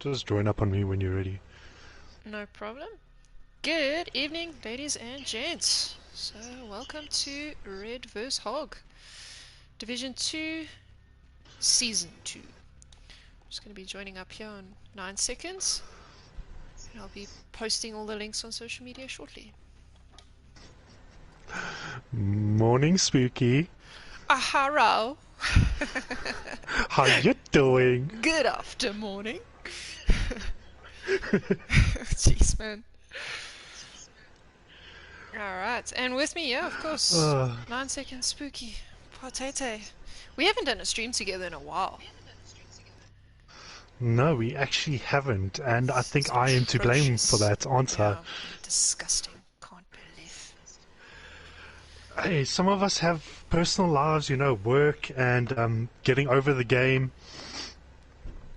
Just join up on me when you're ready. No problem. Good evening, ladies and gents. So, welcome to Red vs. Hog, Division 2, Season 2. I'm just going to be joining up here in 9 seconds, and I'll be posting all the links on social media shortly. Morning, Spooky. Aharo! How you doing? Good after morning. Jeez, man. Alright, and with me, yeah, of course, 9 seconds Spooky. Partete. We haven't done a stream together in a while. No, we actually haven't, and I think I am to blame for that, aren't I? Yeah, disgusting. Can't believe. Hey, some of us have personal lives, you know, work and getting over the game.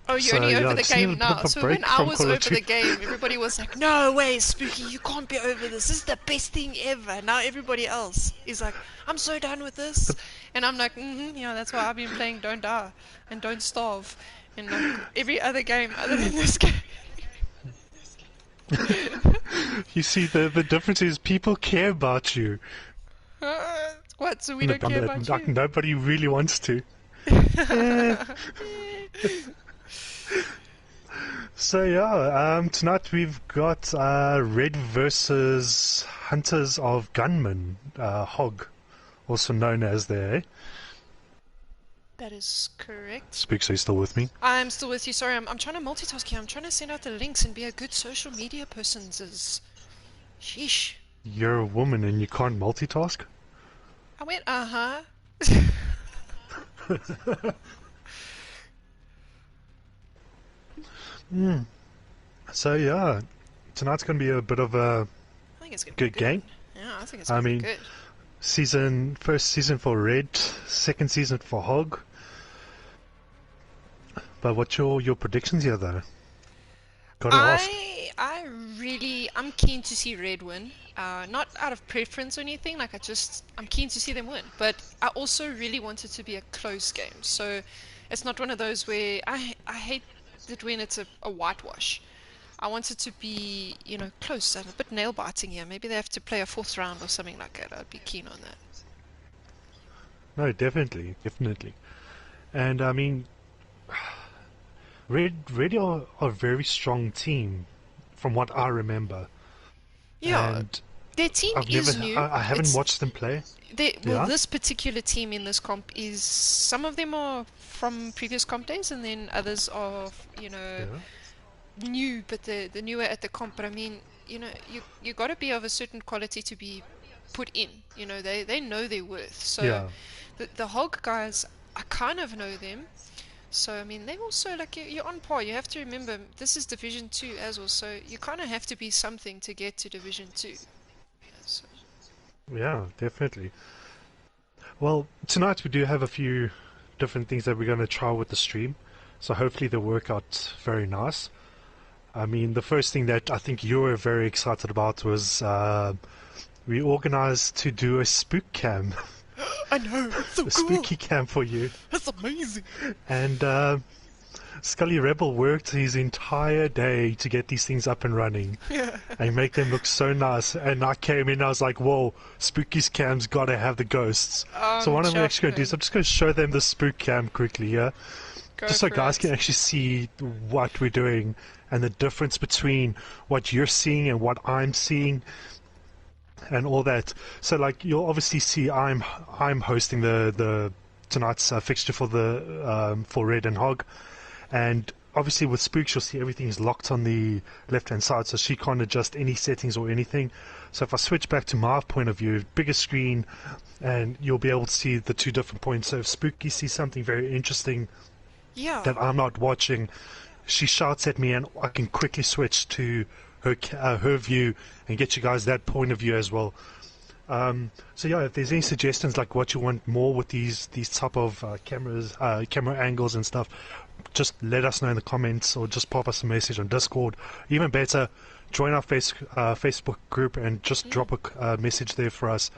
Oh, you're only over the game now. So when I was over Duty. the game, everybody was like, no way, Spooky, you can't be over this. This is the best thing ever. Now everybody else is like, I'm so done with this. And I'm like, yeah, that's why I've been playing Don't Die and Don't Starve. And like every other game other than this game. You see, the difference is people care about you. What, so we don't care about you? Nobody really wants to. So yeah, tonight we've got Red versus Hunters of Gunmen, HOG, also known as the. That is correct. Spooks, are you still with me? I'm still with you. Sorry, I'm trying to multitask here. I'm trying to send out the links and be a good social media person. Sheesh. You're a woman and you can't multitask? I went, uh-huh. So yeah, tonight's going to be a bit of a I think it's gonna good be game. Yeah, I think it's gonna be good. First season for Red, second season for HOG. But what's your predictions here, though? Gotta ask. I'm keen to see Red win. Not out of preference or anything. Like I'm keen to see them win. But I also really want it to be a close game. So it's not one of those where I hate it when it's a whitewash. I want it to be, close and a bit nail biting here. Maybe they have to play a fourth round or something like that. I'd be keen on that. No, definitely. And I mean, Red are a very strong team, from what I remember. Yeah, And their team is new. I haven't watched them play. This particular team in this comp is, some of them are from previous comp days, and then others are, new, but the newer at the comp. But I mean, you got to be of a certain quality to be put in. They know their worth. So Yeah. the HOG guys, I kind of know them. So I mean, they also, like, you're on par. You have to remember this is Division 2 as well. So you kind of have to be something to get to Division 2. So. Yeah, definitely. Well, tonight we do have a few different things that we're going to try with the stream. So hopefully they work out very nice. I mean, the first thing that I think you were very excited about was we organized to do a spook cam. I know, it's so A cool. spooky cam for you. That's amazing. And Scully Rebel worked his entire day to get these things up and running Yeah. and make them look so nice. And I came in and I was like, whoa, Spooky's cam's got to have the ghosts. So what I'm actually going to do is I'm just going to show them the spook cam quickly, yeah? Just so guys can actually see what we're doing and the difference between what you're seeing and what I'm seeing and all that. So like you'll obviously see I'm hosting the tonight's fixture for the for Red and HOG, and obviously with Spooks you'll see everything is locked on the left hand side, so she can't adjust any settings or anything. So if I switch back to my point of view, bigger screen, and you'll be able to see the two different points. So if Spooky sees something very interesting that I'm not watching, she shouts at me and I can quickly switch to her view and get you guys that point of view as well. So yeah, if there's any suggestions like what you want more with these type of cameras, camera angles and stuff, just let us know in the comments or just pop us a message on Discord. Even better, join our Facebook group and just drop a message there for us,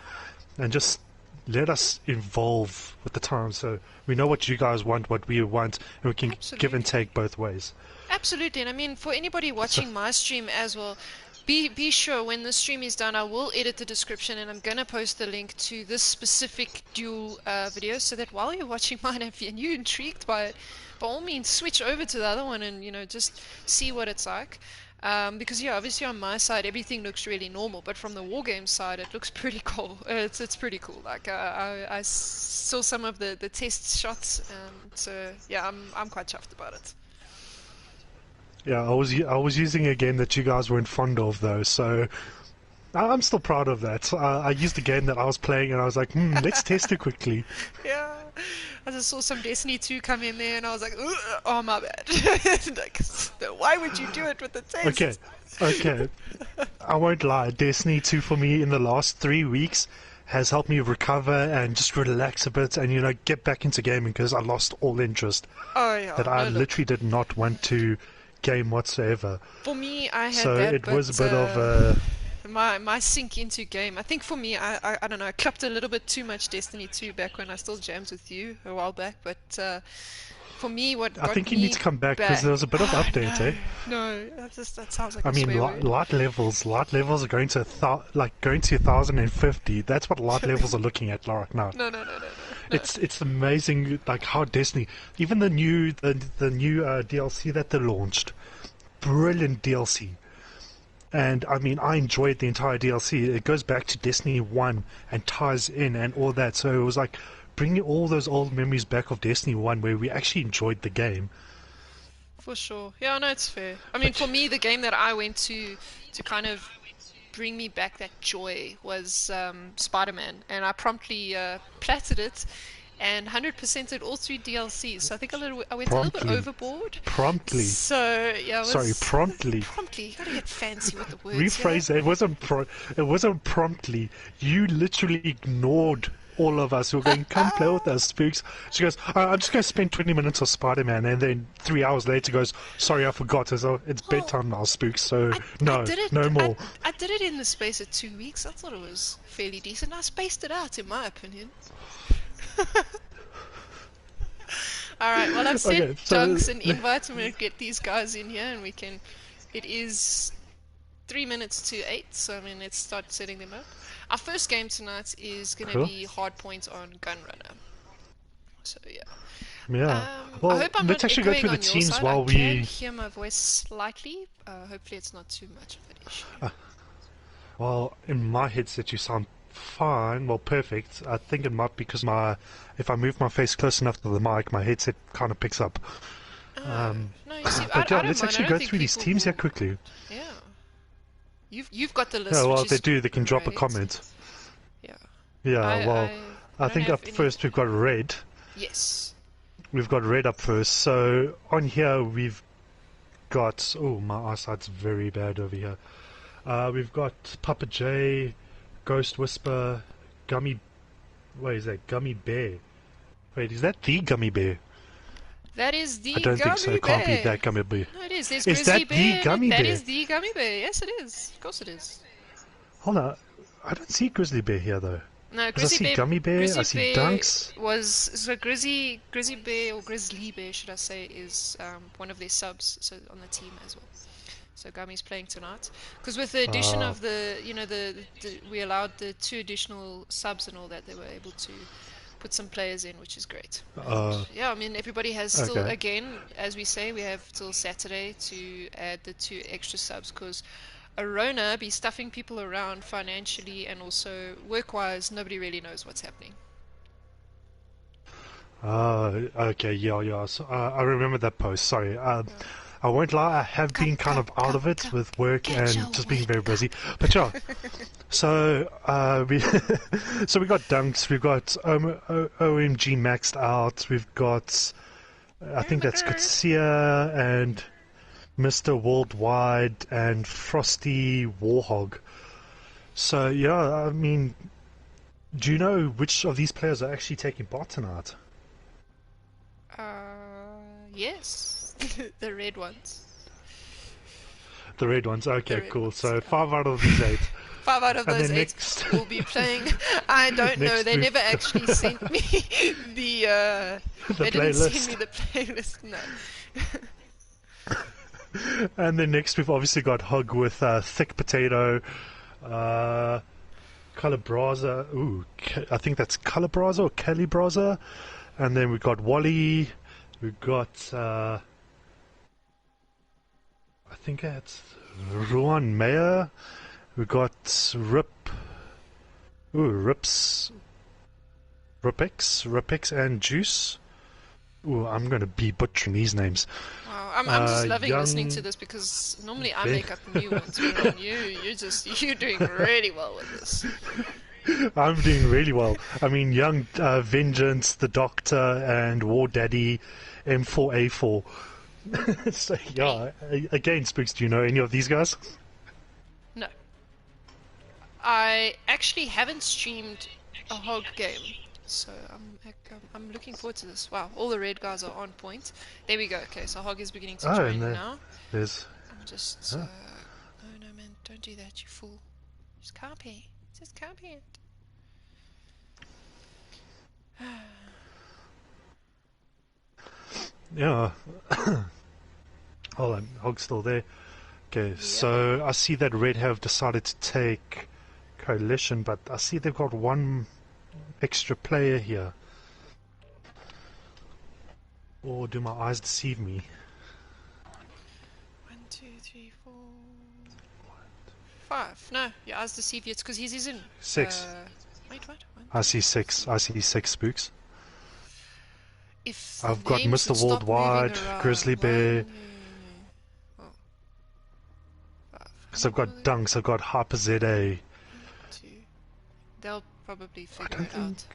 and just let us evolve with the time. So we know what you guys want, what we want, and we can give and take both ways. Absolutely, and I mean, for anybody watching my stream as well, be sure when the stream is done, I will edit the description and I'm gonna post the link to this specific duel video, so that while you're watching mine and you're intrigued by it, by all means switch over to the other one and just see what it's like. Because yeah, obviously on my side everything looks really normal, but from the WarGames side it looks pretty cool. It's pretty cool. Like I saw some of the test shots, so yeah, I'm quite chuffed about it. Yeah, I was using a game that you guys weren't fond of though, so I'm still proud of that. I used a game that I was playing and I was like, let's test it quickly. Yeah, I just saw some Destiny 2 come in there and I was like, oh my bad. Like, why would you do it with the test? Okay. I won't lie, Destiny 2 for me in the last 3 weeks has helped me recover and just relax a bit and get back into gaming because I lost all interest. Oh yeah. That I literally did not want to game whatsoever. For me, I had so that, it was a bit of my sink into game. I think for me, I don't know, I clapped a little bit too much Destiny 2 back when I still jammed with you a while back, but for me, I think you need to come back because there was a bit of update, eh? No, that sounds like I mean, light levels are going to 1050. That's what light levels are looking at right now. No. It's amazing, like how Destiny, even the new DLC that they launched, brilliant DLC. And I mean, I enjoyed the entire DLC. It goes back to Destiny 1 and ties in and all that. So it was like bringing all those old memories back of Destiny 1 where we actually enjoyed the game. For sure. Yeah, no, it's fair. I mean, for me, the game that I went to kind of bring me back that joy was Spider-Man, and I promptly platted it and 100%ed all 3 DLCs. So I think I went a little bit overboard. Promptly. So yeah, promptly. Promptly. You gotta get fancy with the words. Rephrase it. It wasn't promptly. You literally ignored all of us who were going, come play with us, Spooks. She goes, I'm just going to spend 20 minutes on Spider-Man, and then 3 hours later goes, sorry, I forgot. It's bedtime now, Spooks, so no more. I did it in the space of 2 weeks. I thought it was fairly decent. I spaced it out, in my opinion. Alright, well, I've sent Dunks and invites. I'm going to get these guys in here, and we can... It is 3 minutes to 8, so I mean, let's start setting them up. Our first game tonight is going to be Hardpoint on Gunrunner. So yeah. Yeah. Well, I hope I'm let's not actually go through the teams while we. I can hear my voice slightly. Hopefully, it's not too much of an issue. Well, in my headset, you sound fine. Well, perfect. I think it might be because if I move my face close enough to the mic, my headset kind of picks up. No, you see, but yeah, let's actually go through these teams here quickly. Yeah. You've got the list. Yeah, well, which they is do. They can drop a comment. Yeah. Yeah, well, I think up first we've got Red. Yes. We've got Red up first. So on here we've got... Oh, my eyesight's very bad over here. We've got Papa J, Ghost Whisper, Gummy... Wait, is that Gummy Bear? Wait, is that the Gummy Bear? That is the I don't think so. It can't be that Gummy Bear. No, it is. There's Is Grizzly that Bear. the Gummy Bear? That is the Gummy Bear. Yes, it is. Of course it is. Hold on. I don't see Grizzly Bear here, though. No, I see Gummy Bear, I see Dunks. Grizzly Bear, or Grizzly Bear, should I say, is one of their subs, so on the team as well. So Gummy's playing tonight. Because with the addition of we allowed the 2 additional subs and all that, they were able to put some players in, which is great. Yeah, I mean, everybody has still, again, as we say, we have till Saturday to add the 2 extra subs, because Arona be stuffing people around financially and also work-wise. Nobody really knows what's happening. Okay, yeah. So, I remember that post. Sorry. I won't lie, I have been kind of out of it with work and just being very busy. But yeah, so we we got Dunks, we've got OMG maxed out, we've got I think that's Kutsia and Mr. Worldwide and Frosty Warhog. So yeah, I mean, do you know which of these players are actually taking part tonight? Yes. The red ones. The red ones, okay, red cool. ones, so 5 out of these 8. 5 out of And those then 8 next, will be playing. I don't know. next They we've never actually sent me the. the They didn't send me playlist. the playlist. No. And then next we've obviously got HOG with thick potato, uh, calabraza. Ooh, I think that's calabraza or calibraza. And then we've got Wally. We've got I think it's Ruan Mayer. We've got Rip. Ooh, Ripex and Juice. Ooh, I'm gonna be butchering these names. Wow, I'm just loving listening to Young this because normally I Ben. make up the new ones, whereas you're doing really well with this. I'm doing really well. I mean, Young Vengeance, The Doctor, and War Daddy, M4A4. So yeah, again, Spooks. Do you know any of these guys? No, I actually haven't streamed a HOG game, so I'm looking forward to this. Wow, all the red guys are on point. There we go. Okay, so HOG is beginning to Oh, and join now. there's. I'm just. Oh. No, no, man, don't do that, you fool. Just copy. Just copy it. Yeah. Hold on, Hog's still there. Okay, Yep. so I see that Red have decided to take Coalition, but I see they've got one extra player here. Or do my eyes deceive me? 1, 2, 3, 4, 5. No, your eyes deceive you. It's because he's in. 6. Wait, what? I see 6. I see 6 Spooks. If the I've got names Mr. would stop moving Worldwide, around. Grizzly Bear, Oh, 5. because I've got Dunks, I've got Hyper ZA. 2. They'll probably I figure don't it think. out.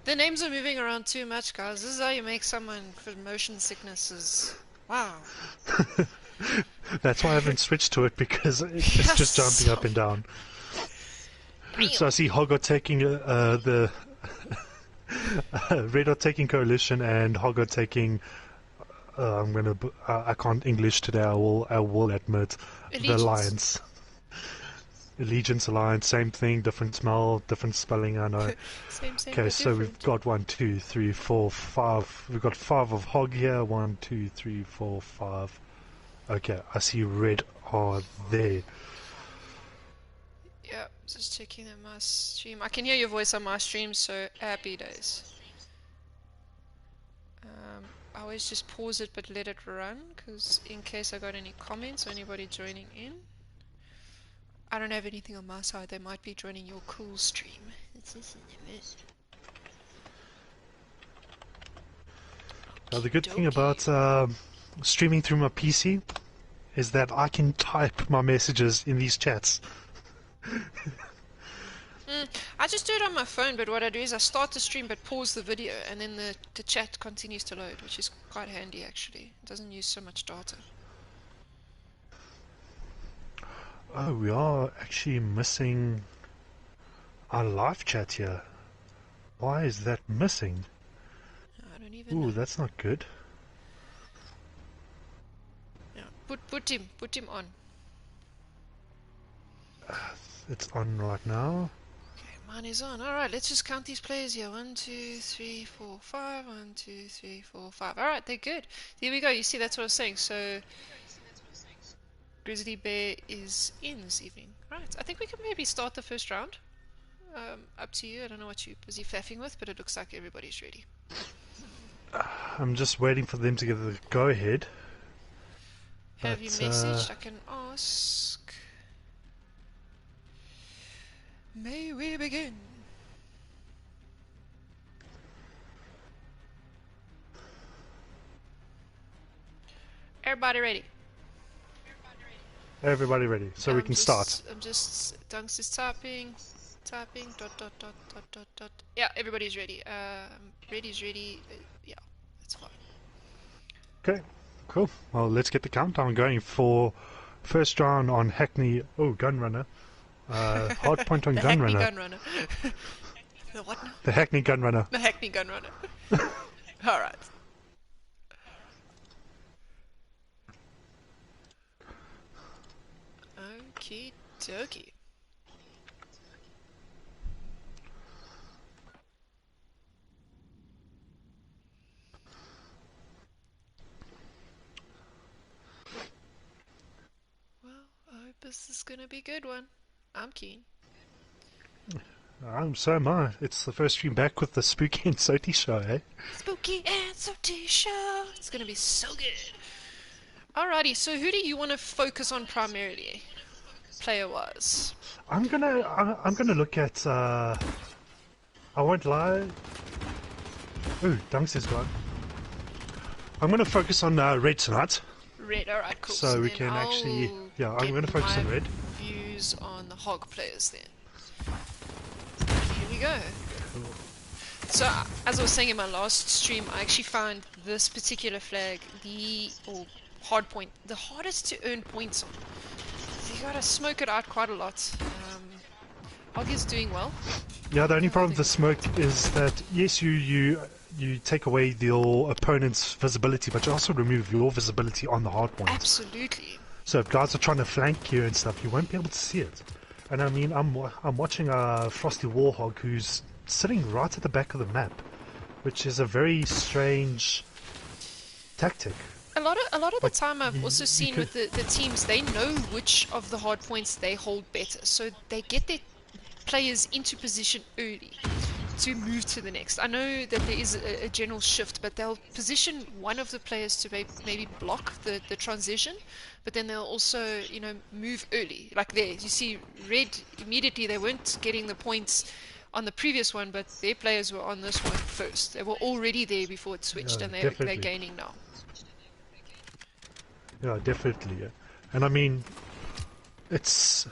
The names are moving around too much, guys. This is how you make someone for motion sicknesses. Wow. That's why I haven't switched to it, because it's Yes. just jumping up and down. So I see Hog are taking the Red are taking Coalition, and Hog are taking. I can't English today. I will admit the Allegiance. Alliance. Allegiance Alliance, same thing, different smell, different spelling. I know. Same, Okay, but so we've different. got 1, 2, 3, 4, 5. We've got 5 of Hog here. 1, 2, 3, 4, 5. Okay, I see Red are there. Yeah, just checking on my stream. I can hear your voice on my stream, so happy days. I always just pause it but let it run, because in case I got any comments or anybody joining in. I don't have anything on my side. They might be joining your cool stream. Now, the good thing about streaming through my PC is that I can type my messages in these chats. I just do it on my phone, but what I do is I start the stream but pause the video, and then the chat continues to load, which is quite handy actually. It doesn't use so much data. Oh, we are actually missing our live chat here. Why is that missing? I don't even Ooh, know. that's not good. Yeah, put him on. It's on right now. Okay, mine is on. Alright, let's just count these players here. 1, 2, 3, 4, 5. 1, 2, 3, 4, 5. Alright, they're good. Here we go. You see, that's what I was saying. So Grizzly Bear is in this evening. Right, I think we can maybe start the first round. Up to you. I don't know what you're busy faffing with, but it looks like everybody's ready. I'm just waiting for them to give the go-ahead. Have you messaged? I can ask. May we begin? Everybody ready? Everybody ready, so we can start. I'm just Dunks is typing, dot. Yeah, everybody's ready. Ready's ready. Yeah, that's fine. Okay, cool. Well, let's get the countdown going for first round on Hackney. Oh, Gunrunner. Hard point on the Gunrunner. Hackney Gunrunner. The what now? The Hackney Gunrunner. The Hackney Gunrunner. Alright. Okie dokie. Well, I hope this is gonna be a good one. I'm keen. So am I. It's the first stream back with the Spooky and Soti show, eh? Spooky and Soti show. It's gonna be so good. Alrighty, so who do you want to focus on primarily, player-wise? I'm gonna look at. I won't lie. Ooh, Dunks is gone. I'm gonna focus on Red tonight. Red, alright, cool. So we can actually, yeah, I'm gonna focus on Red. Views on the HOG players then. Here we go. Cool. So, as I was saying in my last stream, I actually found this particular flag the hardest to earn points on. So you gotta smoke it out quite a lot. HOG is doing well. Yeah, the only problem with the smoke is that yes, you take away your opponent's visibility, but you also remove your visibility on the hard points. Absolutely. So if guys are trying to flank you and stuff, you won't be able to see it. And I mean, I'm watching Frosty Warhog who's sitting right at the back of the map, which is a very strange tactic. A lot of the time I've also seen with the teams, they know which of the hard points they hold better, so they get their players into position early to move to the next. I know that there is a general shift, but they'll position one of the players to maybe block the transition, but then they'll also, you know, move early. Like there, you see Red, immediately they weren't getting the points on the previous one, but their players were on this one first. They were already there before it switched, and they're gaining now. Yeah, definitely. Yeah. And I mean, it's...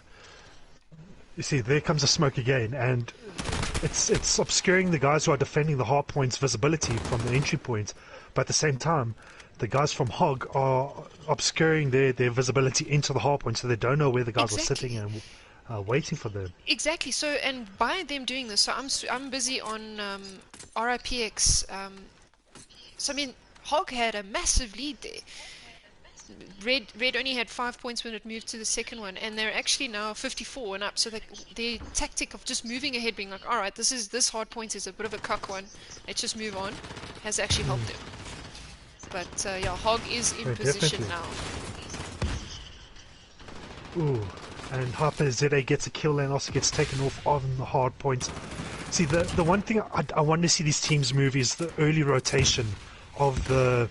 You see, there comes the smoke again, and it's obscuring the guys who are defending the hard points visibility from the entry point, but at the same time, the guys from HOG are obscuring their visibility into the hard point, so they don't know where the guys are sitting and waiting for them. Exactly. So, and by them doing this, so I'm busy on RIPX. So I mean, HOG had a massive lead there. Red only had 5 points when it moved to the second one, and they're actually now 54 and up. So their tactic of just moving ahead, being like, all right, this hard point is a bit of a cuck one, let's just move on, has actually helped them. But yeah, HOG is in position now. Ooh, and Harper ZA gets a kill and also gets taken off on the hard points. See, the one thing I want to see these teams move is the early rotation of the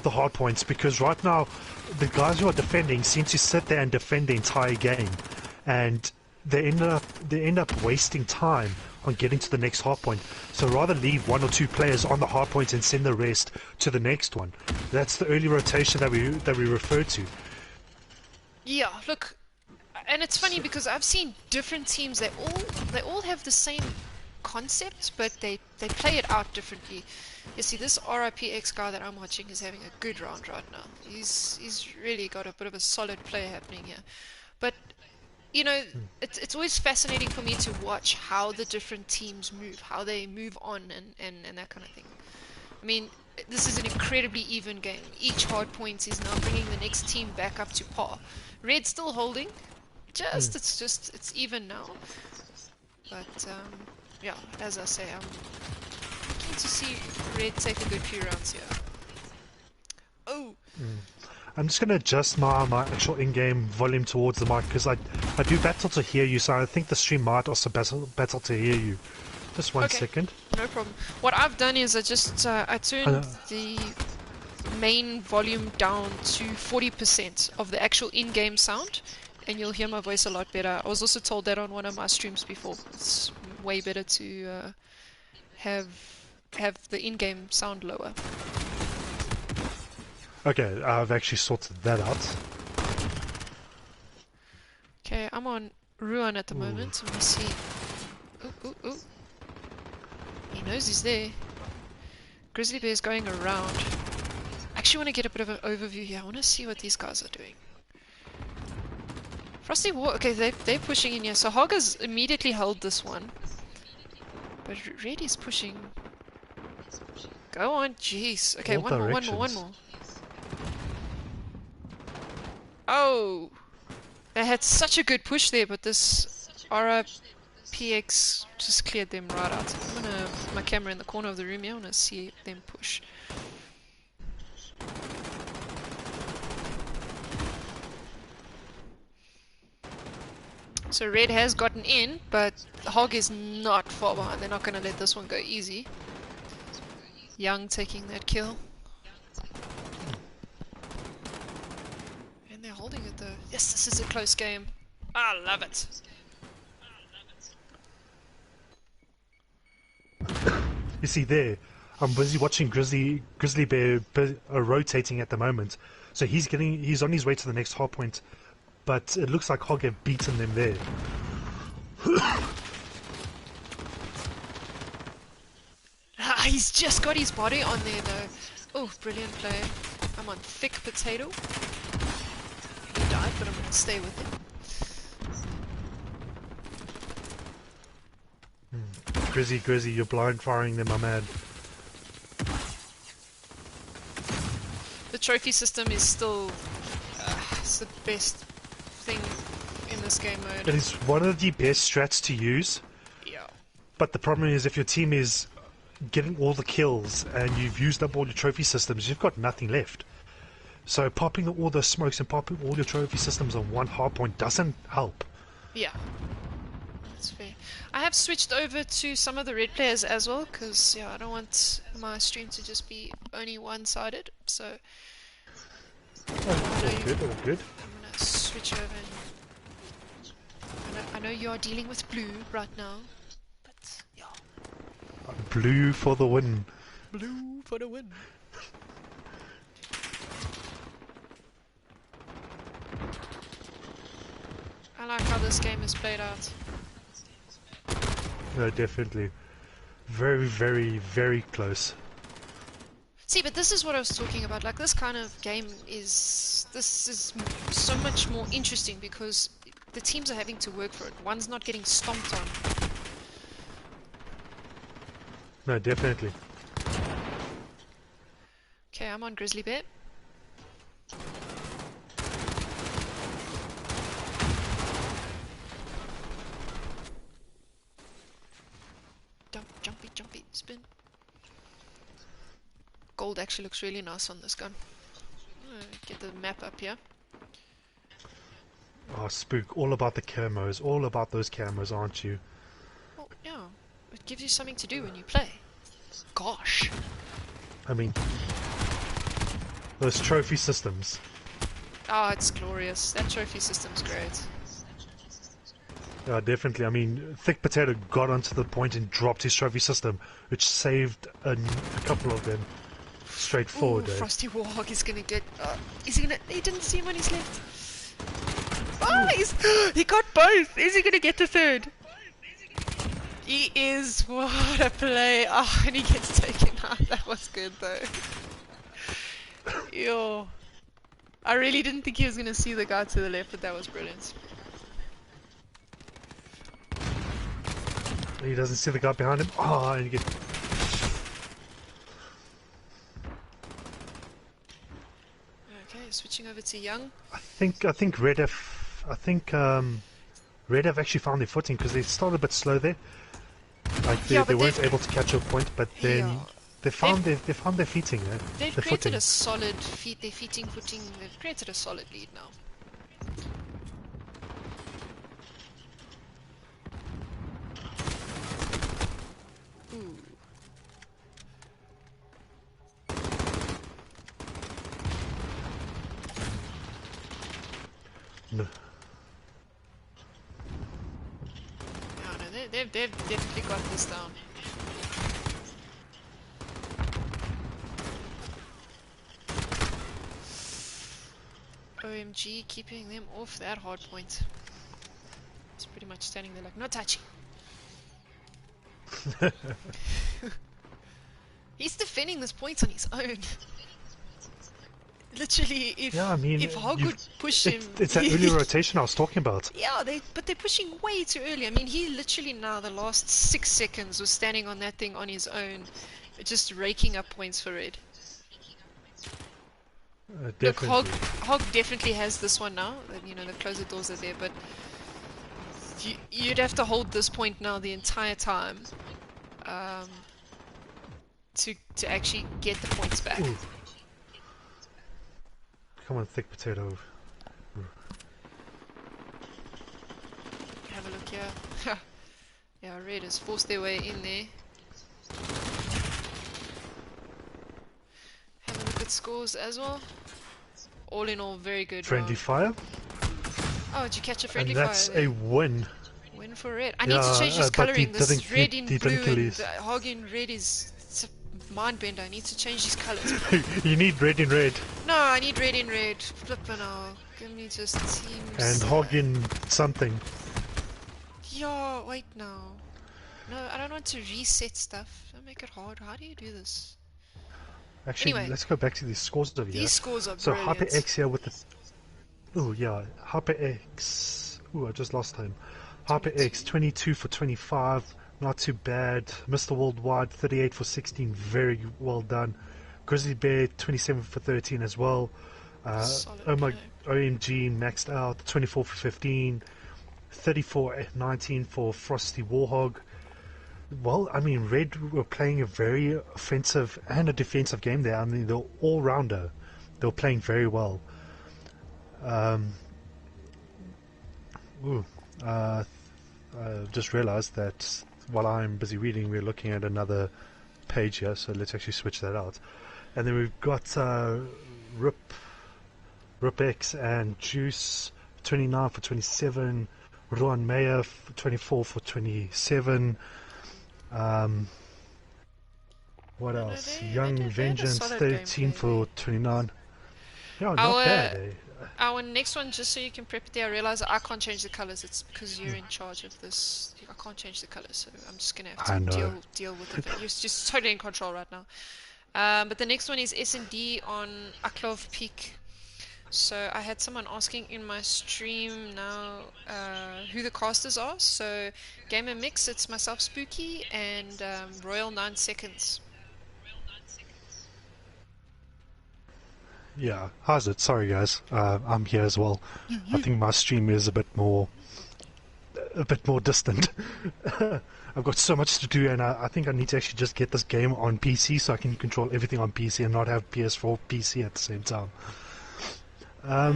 hard points, because right now the guys who are defending seem to sit there and defend the entire game, and they end up wasting time on getting to the next hard point. So rather leave one or two players on the hard point and send the rest to the next one. That's the early rotation that we refer to. Yeah, look, and it's funny because I've seen different teams. They all have the same concept, but they play it out differently. You see, this RIPX guy that I'm watching is having a good round right now. He's really got a bit of a solid play happening here. But you know, it's always fascinating for me to watch how the different teams move, how they move on, and that kind of thing. I mean, this is an incredibly even game. Each hard point is now bringing the next team back up to par. Red still holding, it's even now. But yeah, as I say, I'm keen to see Red take a good few rounds here. Oh. I'm just going to adjust my actual in-game volume towards the mic, because I do battle to hear you, so I think the stream might also battle to hear you. Just one second. No problem. What I've done is I turned the main volume down to 40% of the actual in-game sound, and you'll hear my voice a lot better. I was also told that on one of my streams before. It's way better to have the in-game sound lower. Okay, I've actually sorted that out. Okay, I'm on Ruan at the moment. Let me see. Ooh. He knows he's there. Grizzly Bear's going around. I actually want to get a bit of an overview here. I want to see what these guys are doing. Frosty War. Okay, they're pushing in here. So HOG has immediately held this one. But Red is pushing. Go on, jeez. Okay, one more. Oh! They had such a good push there, but this RPX just cleared them right out. I'm gonna put my camera in the corner of the room here. I wanna see them push. So red has gotten in, but HOG is not far behind. They're not gonna let this one go easy. Young taking that kill. And they're holding it though. Yes, this is a close game. I love it. You see there, I'm busy watching Grizzly Bear rotating at the moment. So he's on his way to the next hard point, but it looks like HOG have beaten them there. He's just got his body on there though. Oh, brilliant play. I'm on thick potato. He died, but I'm gonna stay with him. Grizzy, you're blind firing them, my man. The trophy system is still it's the best thing in this game mode. It is one of the best strats to use. Yeah. But the problem is if your team is getting all the kills and you've used up all your trophy systems, you've got nothing left. So popping all the smokes and popping all your trophy systems on one hardpoint doesn't help. Yeah. That's fair. I have switched over to some of the red players as well, because yeah, I don't want my stream to just be only one-sided. So Oh, all good. I'm gonna switch over. And I know you are dealing with blue right now, but yeah. Blue for the win. Blue for the win. I like how this game is played out. No, definitely. Very, very, very close. See, but this is what I was talking about. Like, this kind of game is so much more interesting because the teams are having to work for it. One's not getting stomped on. No, definitely. Okay, I'm on Grizzly Bear. Jumpy, spin. Gold actually looks really nice on this gun. Get the map up here. Oh, Spook, all about the camos, all about those camos, aren't you? Well, yeah, it gives you something to do when you play. Gosh. I mean, those trophy systems. Oh, it's glorious. That trophy system's great. Yeah, definitely. I mean, Thick Potato got onto the point and dropped his trophy system, which saved a couple of them. Straightforward. Ooh, Frosty Warhog is gonna get. Is he gonna? He didn't see him on his left. Oh, he got both. Is he gonna get the third? He is. What a play! Oh, and he gets taken out. That was good though. Yo, I really didn't think he was gonna see the guy to the left, but that was brilliant. He doesn't see the guy behind him. Oh, and you get. Okay, switching over to Young. I think Red have actually found their footing because they started a bit slow there. Like they weren't able to catch a point, but then they found their feeting. They've created a solid footing. They've created a solid lead now. Ooh. No. They've definitely got this down. OMG, keeping them off that hard point. It's pretty much standing there like, no touching. He's defending this point on his own. Literally, if HOG would push him... It's that early rotation I was talking about. Yeah, but they're pushing way too early. I mean, he literally now, the last 6 seconds, was standing on that thing on his own, just raking up points for red. Look, Hog, Definitely. Hog definitely has this one now. You know, the closer doors are there, but you'd have to hold this point now the entire time um, to actually get the points back. Ooh. Come on, thick potato. Have a look here. Yeah, Red has forced their way in there. Have a look at scores as well. All in all, very good Friendly round. fire. Oh, did you catch a friendly And fire that's a there? win. Win for Red. I Yeah, need to change this but he coloring. didn't, This red in he didn't blue kill and his. Hog in red is it's a mind bender. I need to change these colors. You need red in red. No, I need red in red. Flippin' hell. Give me just And teams. hog in something. Yo, wait now. No, I don't want to reset stuff. Don't make it hard. How do you do this? Actually, Anyway, let's go back to these scores over here. these scores are So brilliant. HyperX here with the. Oh yeah, HyperX. Ooh, I just lost him. HyperX 22. 22 for 25, not too bad. Mr. Worldwide 38 for 16, very well done. Grizzly Bear 27 for 13 as well. Solid Oh my, play. OMG maxed out 24 for 15. 34 19 for Frosty Warhog. Well, I mean, Red were playing a very offensive and a defensive game there. I mean, they're all rounder. They were playing very well. Um, ooh, uh, I just realized that while I'm busy reading, we're looking at another page here, so let's actually switch that out. And then we've got Rip X and Juice 29 for 27, Ruan Mayer 24 for 27. What No, no, else? they Young they had a Vengeance solid 13 gameplay there. for 29. Yeah, not Our bad, eh? our next one, just so you can prep it there, I realize I can't change the colors. It's because you're in charge of this. I can't change the colors, so I'm just gonna have to I know. deal with it. You're just totally in control right now. But the next one is S&D on Aklov Peak. So I had someone asking in my stream now who the casters are. So Gamer Mix, it's myself, Spooky, and Royal 9 Seconds. Yeah, how's it? Sorry, guys. I'm here as well. I think my stream is a bit more distant. I've got so much to do, and I think I need to actually just get this game on PC so I can control everything on PC and not have PS4 PC at the same time.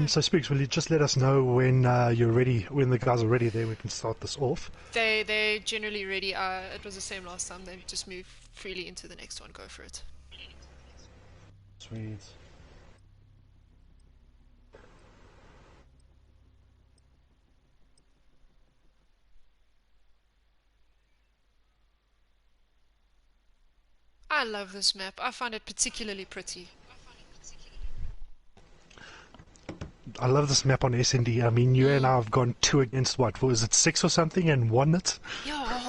So Spooks, will you just let us know when you're ready, when the guys are ready there, we can start this off. They're generally ready. It was the same last time. They just move freely into the next one. Go for it. Sweet. I love this map. I find it particularly pretty. I love this map on SND. I mean, you and I Mm. have gone two against what was it, 6 or something, and won it. Yeah, our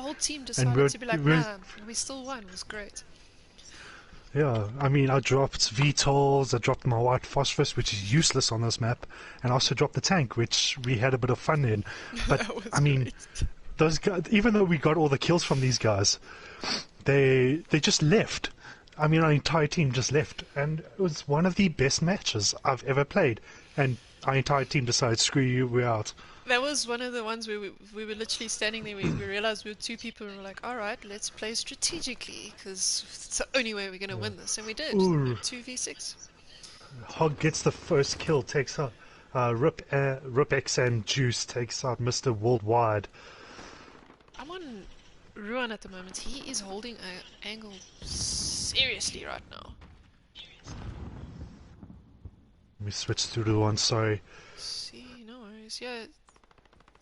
whole team And decided to be like, nah, we still won. It was great. yeah, I mean, I dropped VTOLs, I dropped my white phosphorus, which is useless on this map, and I also dropped the tank, which we had a bit of fun in. But That was I mean, great. those guys, even though we got all the kills from these guys, they just left. I mean, our entire team just left, and it was one of the best matches I've ever played. And our entire team decided, screw you, we're out. That was one of the ones where we were literally standing there. We realized we were two people, and we're like, all right, let's play strategically because it's the only way we're gonna win this, and we did. Ooh, 2v6. Hog gets the first kill, takes out Rip X and Juice takes out Mr. Worldwide. I'm on Ruan at the moment. He is holding an angle seriously right now. Let me switch to the one, sorry. See, no worries. Yeah,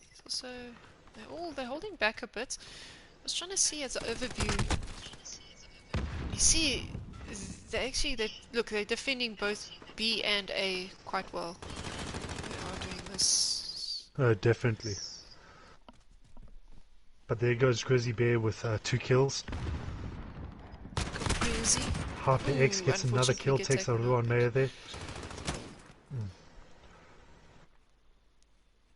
he's also they're holding back a bit. I was trying to see as an overview. You see, they're defending both B and A quite well. They are doing this. Definitely. But there goes Grizzly Bear with 2 kills. Crazy. Harper X Ooh, gets another unfortunately kill, get takes out taken Ruan out. Mayer there.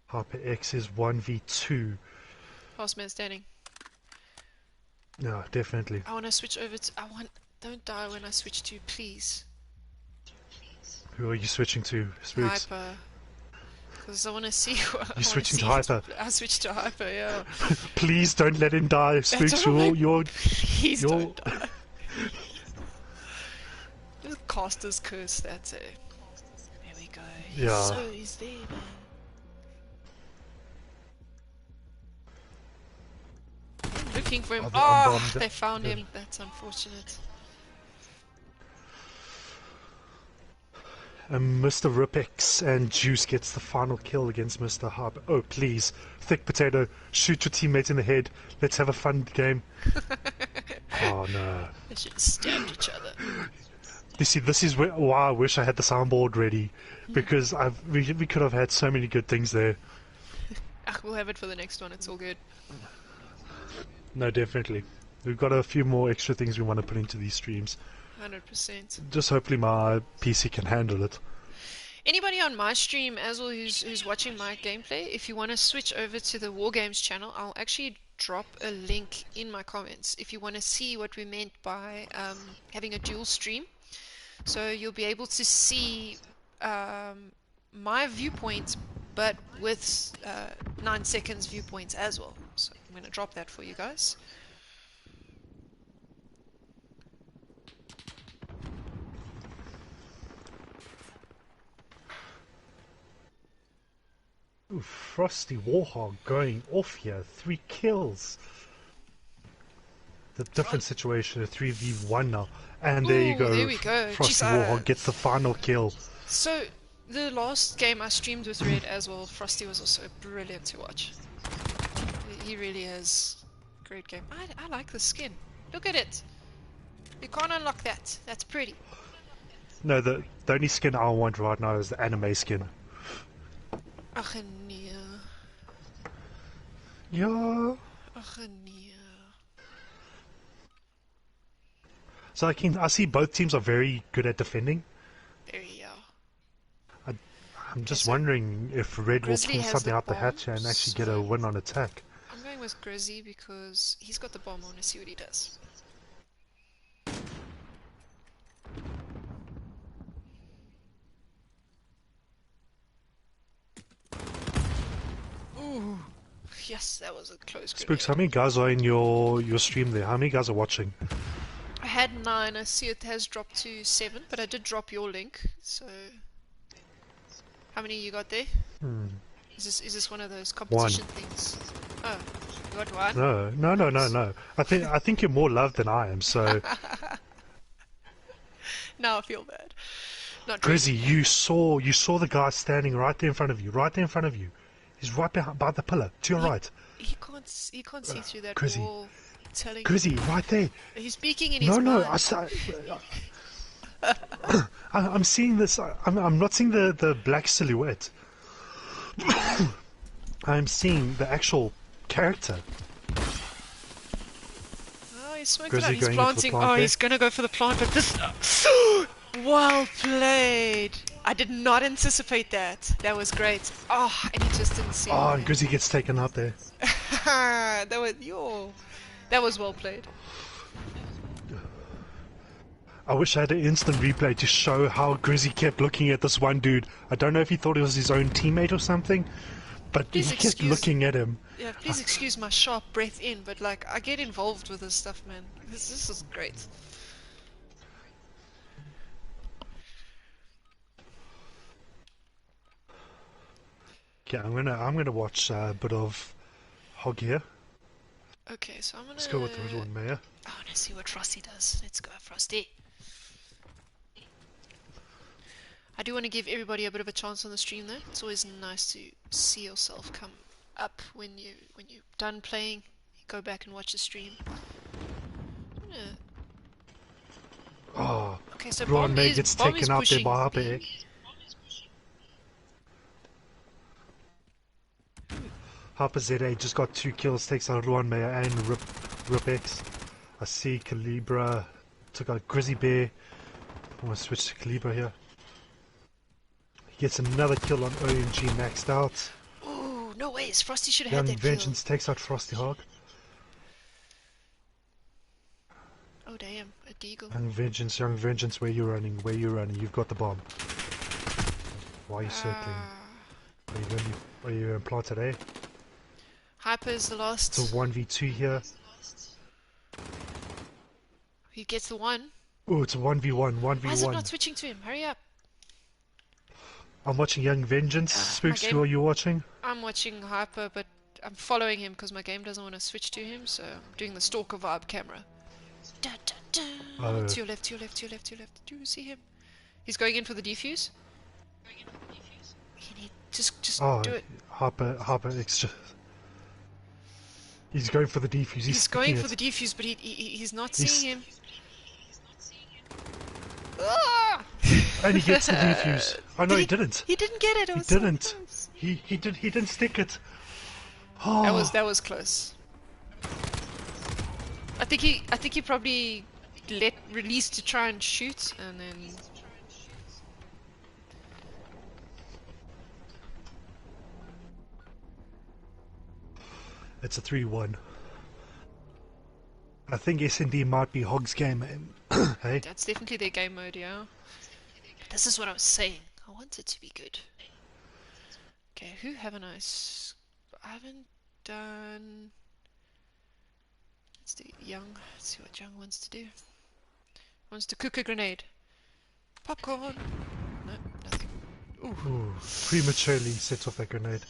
Harper X is 1v2. Last man standing. No, definitely. I want to switch over to. Don't die when I switch to, please. Who are you switching to, Spooks? Hyper. Because I want to see what You switching to Hyper? I switched to Hyper, yeah. Please don't let him die, Spooks. Please you're... don't die. The caster's curse, that's it. There we go. Yeah. So he's there, man. I'm looking for him. Oh, they found him. That's unfortunate. And Mr. Ripex and Juice gets the final kill against Mr. Harper. Oh, please. Thick Potato, shoot your teammate in the head. Let's have a fun game. Oh, no. They should have stabbed each other. You see, this is why I wish I had the soundboard ready. Because we could have had so many good things there. We'll have it for the next one. It's all good. No, definitely. We've got a few more extra things we want to put into these streams. 100%. Just hopefully my PC can handle it. Anybody on my stream as well who's watching my gameplay, if you want to switch over to the WarGames channel, I'll actually drop a link in my comments if you want to see what we meant by having a dual stream. So you'll be able to see my viewpoint, but with 9 seconds viewpoints as well. So I'm going to drop that for you guys. Ooh, Frosty Warhog going off here. 3 kills. The different situation, a 3v1 now. And there you go. There we go. Frosty Warhog gets the final kill. So, the last game I streamed with Red as well, Frosty was also brilliant to watch. He really is a great game. I like the skin. Look at it. You can't unlock that. That's pretty. No, the only skin I want right now is the anime skin. Ach nee. Yeah. Ach nee. So I see both teams are very good at defending. Very, yeah. I'm just wondering if Red will Grizzly pull has something the out the hatch bomb, and actually get a win on attack. I'm going with Grizzy because he's got the bomb. I want to see what he does. Ooh. Yes, that was a close grenade. Spooks, how many guys are in your stream there? How many guys are watching? I had 9, I see it has dropped to 7, but I did drop your link, so... How many you got there? Is this one of those competition things? Oh, you got 1? No. I think you're more loved than I am, so... Now I feel bad. Not Grizzy, really. you saw the guy standing right there in front of you. He's right behind by the pillar, to your right. He can't see through that Grizzy. wall. Telling Grizzy, right there. He's speaking in his No, mind. I'm seeing this. I'm not seeing the black silhouette. I'm seeing the actual character. Oh, he's smoking Grizzy out. He's going into the planting. plant Oh, there. he's gonna go for the plant, but this. Well played. I did not anticipate that. That was great. Oh, and he just didn't see. Oh, and Grizzy gets taken out there. That was well played. I wish I had an instant replay to show how Grizzy kept looking at this one dude. I don't know if he thought it was his own teammate or something, but Please he kept looking at him. Yeah, please excuse my sharp breath in, but like I get involved with this stuff, man. This is great. Okay, I'm gonna watch a bit of HOG here. Okay, so I'm gonna. Let's go with the little one, Mayor. I wanna see what Frosty does. Let's go, Frosty. I do want to give everybody a bit of a chance on the stream, though. It's always nice to see yourself come up when you're done playing. You go back and watch the stream. Oh, okay, so Ron May gets Bomb taken out there pushing by B. Harper. Harper ZA just got 2 kills, takes out Ruan Mayer and Ripex. I see Calibra took out Grizzly Bear. I'm gonna switch to Calibra here. He gets another kill on OMG maxed out. Ooh, no ways. Frosty should have Young had that Vengeance takes out Frosty Hog. kill. Oh damn, a deagle. Young Vengeance, where you running? You've got the bomb. Why are you circling? Uh, Are you in plant today? Hyper is the last. It's a 1v2 here. He gets the one. Oh, it's a 1v1, Why is it 1v1. not switching to him? Hurry up. I'm watching Young Vengeance. Spooks, who are you watching? I'm watching Hyper, but I'm following him because my game doesn't want to switch to him, so I'm doing the stalker vibe camera. Da, da, da. Oh. To your left, to your left, to your left, to your left. Do you see him? He's going in for the defuse. Just do it. Harper extra. He's going for the defuse. He's going for the defuse, but he's not seeing him. Ah! And he gets the defuse. Oh no, he didn't. He didn't get it. He didn't. He didn't stick it. Oh. That was close. I think he probably released to try and shoot, and then. It's a 3-1. I think S&D might be HOG's game. Hey? That's definitely their game mode, yeah. But this is what I was saying. I want it to be good. Okay, who haven't I? I haven't done. Let's do Young. Let's see what Young wants to do. Wants to cook a grenade. Popcorn. No, nothing. Ooh, prematurely sets off that grenade.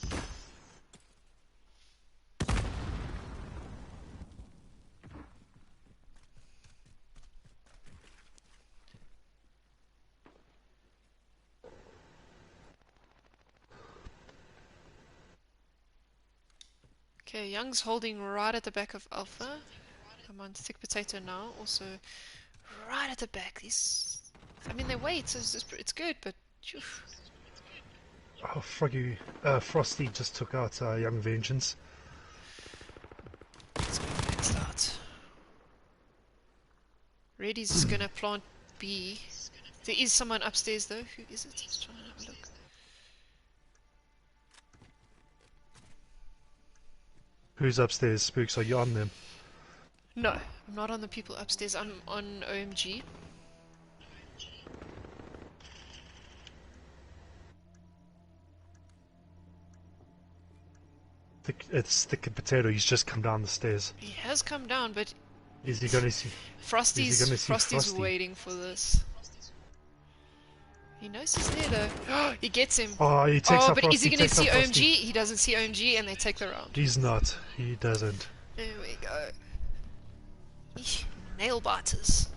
Okay, Young's holding right at the back of Alpha. I'm on Thick Potato now, also right at the back. These, I mean, they wait, so it's good, but. Phew. Oh, Froggy. Frosty just took out Young Vengeance. Let's go next out. Reddy's just gonna plant B. There is someone upstairs though. Who is it? Let's try and have a look. Who's upstairs? Spooks, are you on them? No, I'm not on the people upstairs. I'm on OMG. It's Thick Potato. He's just come down the stairs. He has come down, but Is he gonna see? Frosty's waiting for this. He knows he's there though. He gets him. Oh, he takes up but Frosty. is he gonna see OMG? He doesn't see OMG, and they take the round. He's not. He doesn't. There we go. Eesh, nail biters.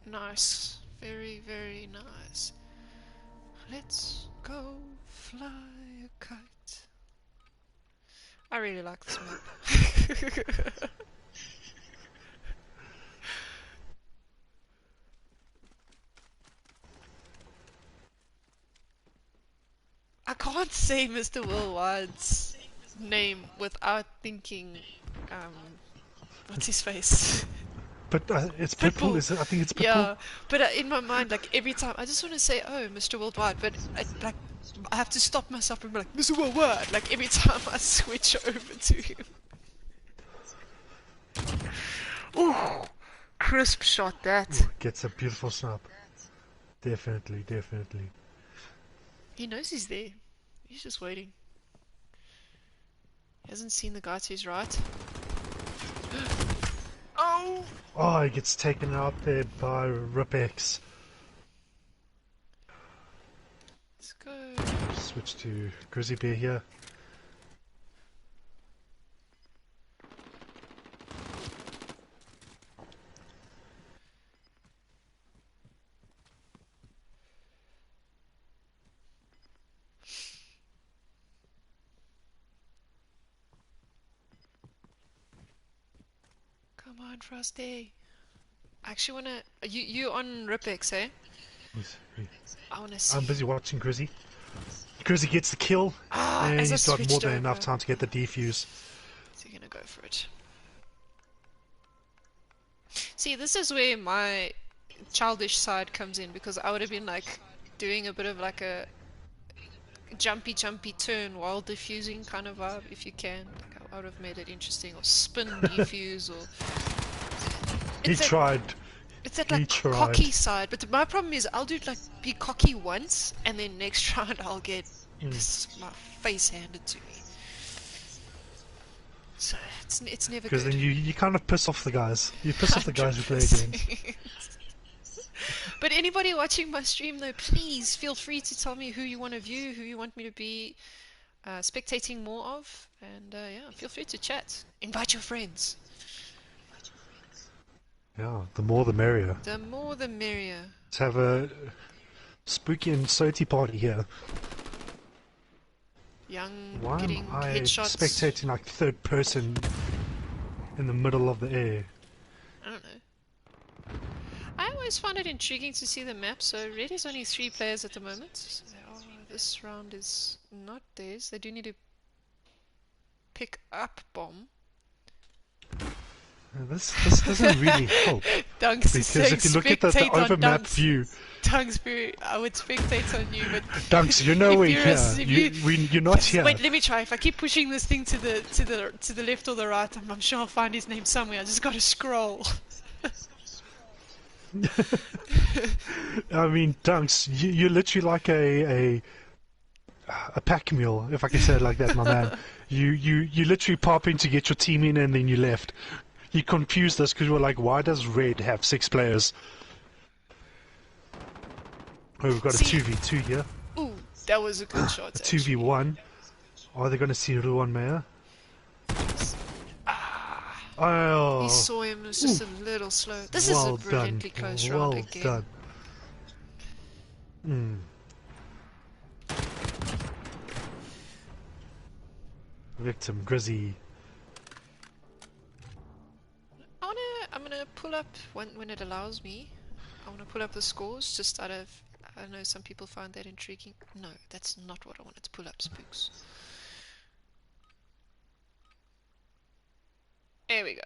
Nice. Very, very nice. Let's go fly a kite. I really like this map. I can't say Mr. Worldwide's name without thinking, what's his face? But it's Pitbull, is it? I think it's Pitbull. Yeah, but in my mind, like every time, I just want to say, "Oh, Mr. Worldwide," but I have to stop myself and be like, "Mr. Worldwide," like every time I switch over to him. Ooh, crisp shot that. Ooh, gets a beautiful snap. Definitely, definitely. He knows he's there. He's just waiting. He hasn't seen the guy to his right. Oh! Oh, he gets taken out there by Ripex. Let's go. Switch to Grizzly Bear here. Come on, Frosty. I actually wanna. You on Ripex, eh? I wanna see. I'm busy watching Grizzy. Grizzy gets the kill, and he's got more than enough time to get the defuse. So you're gonna go for it. See, this is where my childish side comes in, because I would have been like doing a bit of like a jumpy turn while defusing kind of vibe if you can. Like I would have made it interesting, or spin defuse, or He tried. It's that like cocky side, but my problem is I'll do like be cocky once, and then next round I'll get my face handed to me. So it's never good. Because then you kind of piss off the guys. You piss off the guys who play games. But anybody watching my stream though, please feel free to tell me who you want to view, who you want me to be spectating more of, and yeah, feel free to chat. Invite your friends. Yeah, the more the merrier. The more the merrier. Let's have a spooky and soty party here. Young, Why getting am I headshots. spectating like third person in the middle of the air? I don't know. I always find it intriguing to see the map. So Red is only 3 players at the moment. So this round is not theirs. They do need to pick up bomb. This doesn't really help. Dunks because if you look at the overmap view, Dunks, I would spectate on you, but Dunks, you're nowhere here. You're not here. Wait, let me try. If I keep pushing this thing to the left or the right, I'm sure I'll find his name somewhere. I just got to scroll. I mean, Dunks, you're literally like a pack mule, if I can say it like that, my man. You literally pop in to get your team in and then you left. You confused us because we were like, why does Red have 6 players? Oh, we've got a 2v2 here. Ooh, that was a good shot. A 2v1. Are they going to see Ruan Meyer? Oh. He saw him, it was just a little slow. This is a brilliantly close round again. Well done. Victim, Grizzy. I'm gonna pull up when it allows me. I want to pull up the scores just out of. I know some people find that intriguing. No, that's not what I wanted to pull up, Spooks. There we go.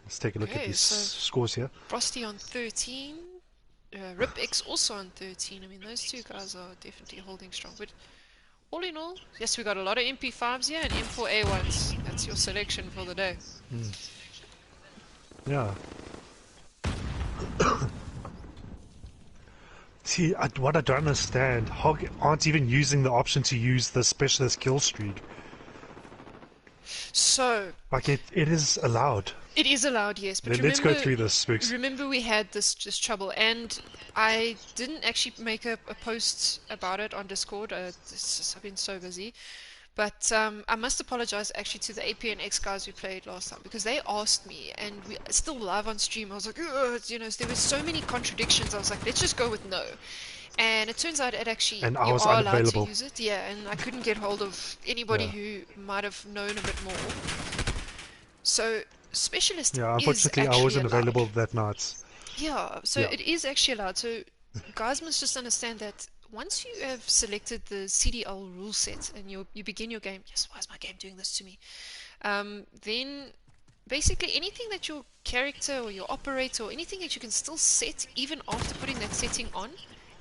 Let's take a look at these scores here. Frosty on 13. RipX also on 13. I mean, those two guys are definitely holding strong. But all in all, yes, we got a lot of MP5s here and M4A1s. That's your selection for the day. Yeah. See, what I don't understand, HOG aren't even using the option to use the specialist kill streak. So, like it is allowed. It is allowed, yes. But let's go through this, Spooks. Remember, we had this trouble, and I didn't actually make a post about it on Discord. I've been so busy. But I must apologize actually to the APNX guys who played last time, because they asked me, and we still live on stream. I was like, you know, there were so many contradictions. I was like, let's just go with no. And it turns out it actually and I was allowed to use it. Yeah, and I couldn't get hold of anybody who might have known a bit more. So specialist. Yeah, unfortunately, I wasn't available that night. Yeah, so it is actually allowed. So guys must just understand that. Once you have selected the CDL rule set and you begin your game, yes, why is my game doing this to me? Then basically anything that your character or your operator or anything that you can still set even after putting that setting on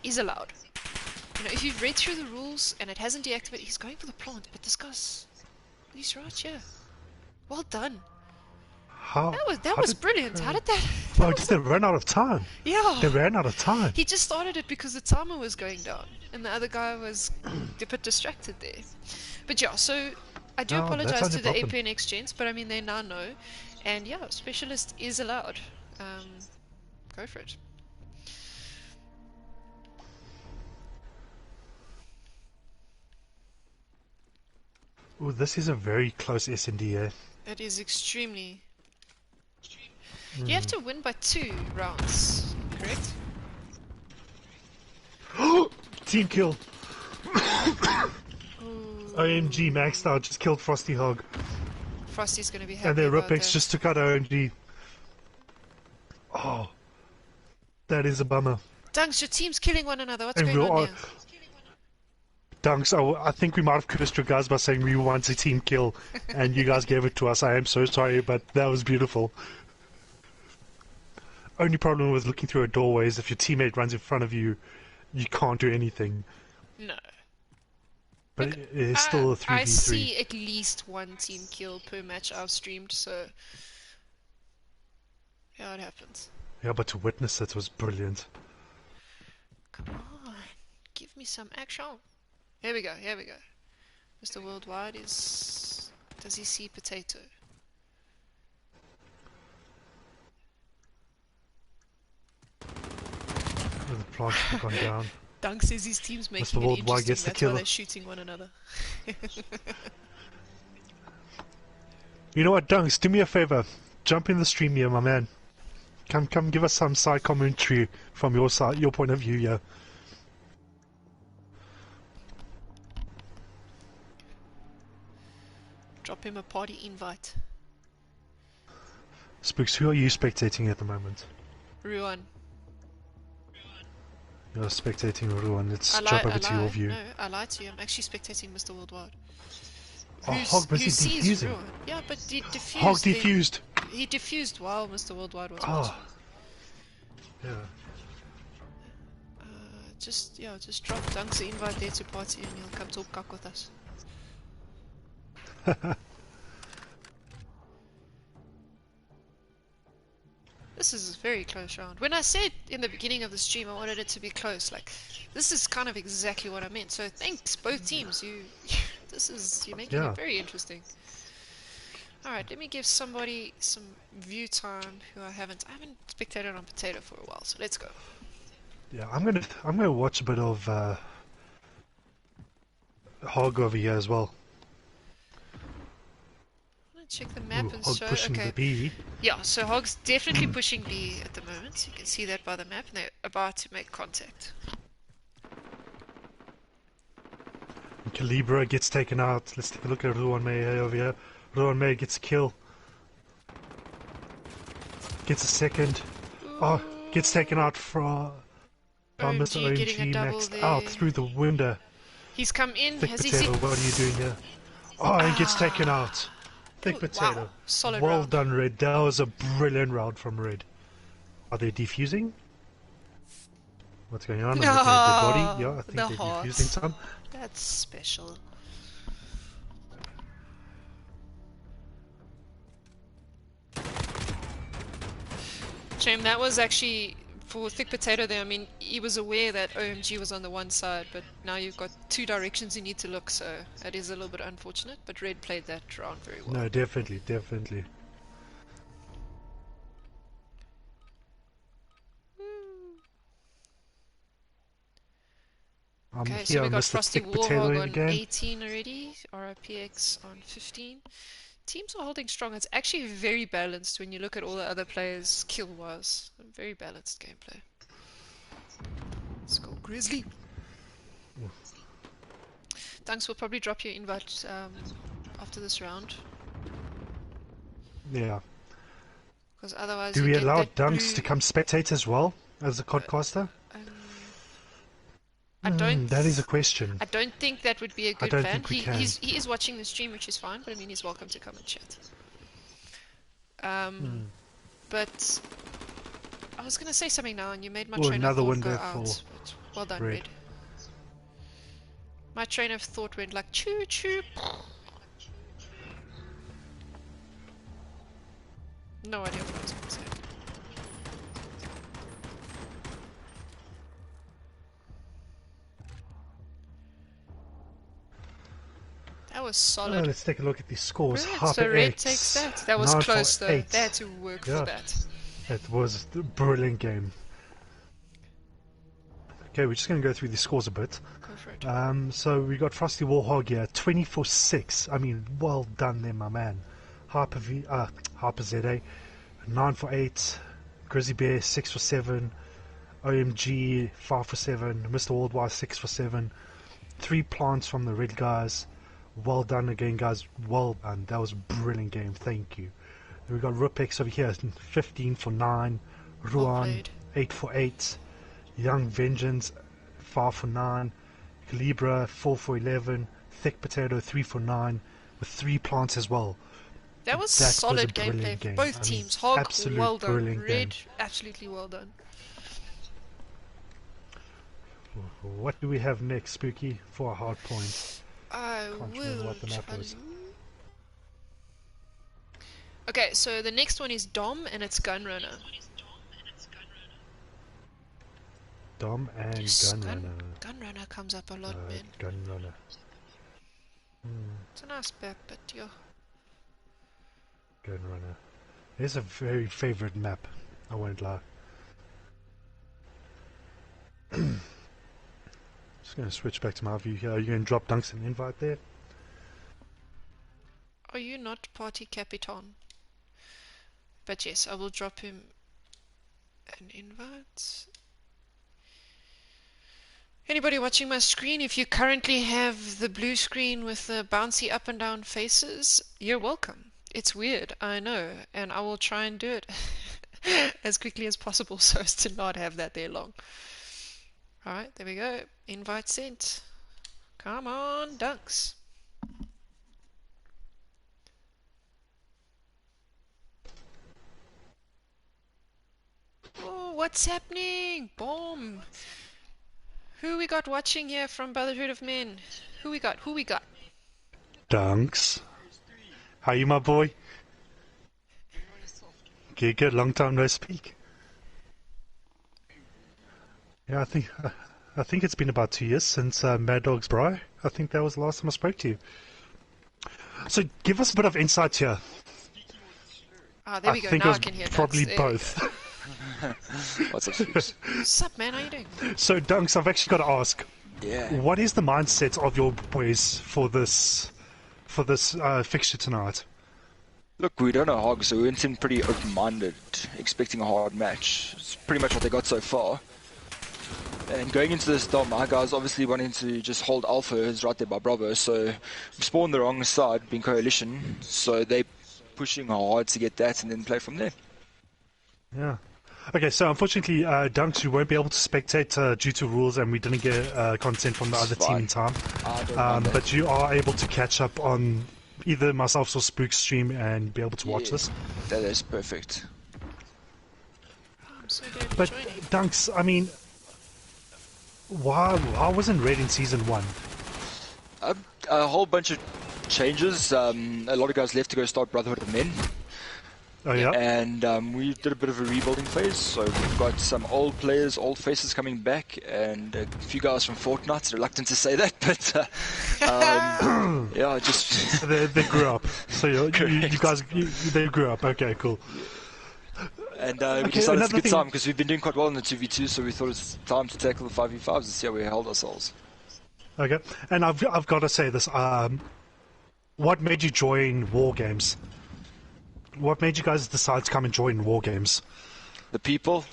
is allowed. You know, if you've read through the rules and it hasn't deactivated, he's going for the plant, but this guy's, he's right here. Well done. That was brilliant. How did that? Oh, just they ran out of time. Yeah. They ran out of time. He just started it because the timer was going down, and the other guy was a bit distracted there. But yeah, so I do apologize to the APNX gents, but I mean they now know, and yeah, specialist is allowed. Go for it. Oh, this is a very close S&D, eh? It is extremely. You have to win by 2 rounds, correct? Team kill. OMG maxed out, just killed Frosty Hog. Frosty's gonna be happy. And their about Ripex just took out OMG. Oh, that is a bummer. Dunks, your team's killing one another. What's going on here? Dunks, I think we might have cursed you guys by saying we want a team kill, and you guys gave it to us. I am so sorry, but that was beautiful. Only problem with looking through a doorway is if your teammate runs in front of you, you can't do anything. No. But Look, it's still a 3v3. I see at least one team kill per match I've streamed, so yeah, it happens. Yeah, but to witness it was brilliant. Come on, give me some action. Here we go, here we go. Mr. Worldwide is... Does he see potato? The plants have gone down. Dunk says his team's making it interesting, that's why they're shooting one another. You know what, Dunks, do me a favor. Jump in the stream here, my man. Come give us some side commentary from your side, your point of view, yeah. Drop him a party invite. Spooks, who are you spectating at the moment? Ruan. You're spectating Ruan. Let's jump over to your view. No, I lied to you. I'm actually spectating Mr. Worldwide. Oh, HOG was defusing. Ruan. Yeah, but he defused. HOG defused. He defused while Mr. Worldwide was watching. Yeah. Just drop Dunk's invite there to party and he'll come talk cock with us. This is a very close round. When I said in the beginning of the stream I wanted it to be close, like, this is kind of exactly what I meant. So thanks both teams. You're making it very interesting. Alright, let me give somebody some view time who I haven't spectated on Potato for a while, so let's go. Yeah, I'm gonna watch a bit of HOG over here as well. Check the map and HOG show. Pushing the B. Yeah, so HOG's definitely pushing B at the moment. You can see that by the map, and they're about to make contact. Calibra gets taken out. Let's take a look at Ruan May over here. Ruan May gets a kill. Gets a second. Ooh. Oh, gets taken out from Mr. OMG maxed out through the window. He's come in. Thick Potato, what are you doing here? Oh, he gets taken out. Thick Potato. Wow. Solid well round. done, Red. That was a brilliant round from Red. Are they defusing? What's going on? No, I'm looking at the body. Yeah, I think they're heart. defusing some. That's special. Shame, that was actually for Thick Potato there. I mean, he was aware that OMG was on the one side, but now you've got two directions you need to look, so that is a little bit unfortunate, but Red played that round very well. No, definitely, definitely. Okay, so we got Frosty WarGames on 18 already, RIPX on 15. Teams are holding strong. It's actually very balanced when you look at all the other players kill-wise. Very balanced gameplay. Let's go Grizzly. Dunks will probably drop your invite after this round. Yeah. Because otherwise, do we allow Dunks to come spectate as well as a codcaster? I don't. That is a question. I don't think that would be a good plan. He is watching the stream, which is fine. But I mean, he's welcome to come and chat. But I was gonna say something now, and you made my train of thought go out. But well done, Red. My train of thought went like choo choo. No idea what I was gonna say. That was solid. Let's take a look at the scores. So Red takes that. That was close though. They had to work for that. It was a brilliant game. Okay, we're just going to go through the scores a bit. Go for it. So we got Frosty WarHog here, 24-6. I mean, well done there, my man. Harper ZA, 9 for 8. Grizzly Bear, 6 for 7. OMG, 5 for 7. Mr. Worldwide, 6 for 7. 3 plants from the Red guys. Well done again, guys. Well done. That was a brilliant game. Thank you. Then we got Rupex over here, 15 for 9. Ruan, 8 for 8. Young Vengeance, 5 for 9. Calibra, 4 for 11. Thick Potato, 3 for 9. With 3 plants as well. That was solid gameplay for both teams. HOG, well done. Red, absolutely well done. What do we have next, Spooky, for a hard point? I Can't remember will what the map tell was. you. Okay, so the next one is Dom, and it's Gunrunner. Dom and Yes, Gunrunner. Gunrunner comes up a lot, man. Gunrunner. It's a nice map, but yeah. Gunrunner. It's a very favorite map, I won't lie. Just going to switch back to my view here. Are you going to drop Dunks an invite there? Are you not Party Capitan? But yes, I will drop him an invite. Anybody watching my screen, if you currently have the blue screen with the bouncy up and down faces, you're welcome. It's weird, I know, and I will try and do it as quickly as possible so as to not have that there long. Alright, there we go. Invite sent. Come on, Dunks. Oh, what's happening? Bomb. Who we got watching here from Brotherhood of Men? Who we got? Who we got? Dunks. How you, my boy? Good, long time no speak. Yeah, I think it's been about 2 years since Mad Dog's Bri. I think that was the last time I spoke to you. So give us a bit of insight here. Ah, there we go. I think Now it was I can hear probably Dunks. both. What's up, Spooks? What's up, man? How you doing? So Dunks, I've actually got to ask, Yeah. what is the mindset of your boys for this fixture tonight? Look, we don't know HOG, so we went in pretty open-minded, expecting a hard match. It's pretty much what they got so far. And going into this Dom, our guys obviously wanting to just hold Alpha, who's right there by Bravo, so we spawned the wrong side, being Coalition, so they pushing hard to get that and then play from there. Yeah. Okay, so unfortunately, Dunks, you won't be able to spectate due to rules, and we didn't get consent from the other team in time. But you are able to catch up on either myself or Spook's stream and be able to watch this. That is perfect. I'm so glad you're But joining. Dunks, I mean, why wasn't Red in Season 1? A whole bunch of changes. A lot of guys left to go start Brotherhood of Men. Oh, yeah? And we did a bit of a rebuilding phase, so we've got some old players, old faces coming back, and a few guys from Fortnite. Reluctant to say that, but yeah, just They grew up. So you guys, they grew up. Okay, cool. and we decided it's a good time because we've been doing quite well in the 2v2, so we thought it's time to tackle the 5v5s and see how we held ourselves. Okay, and I've got to say this. What made you join WarGames? What made you guys decide to come and join WarGames? The people.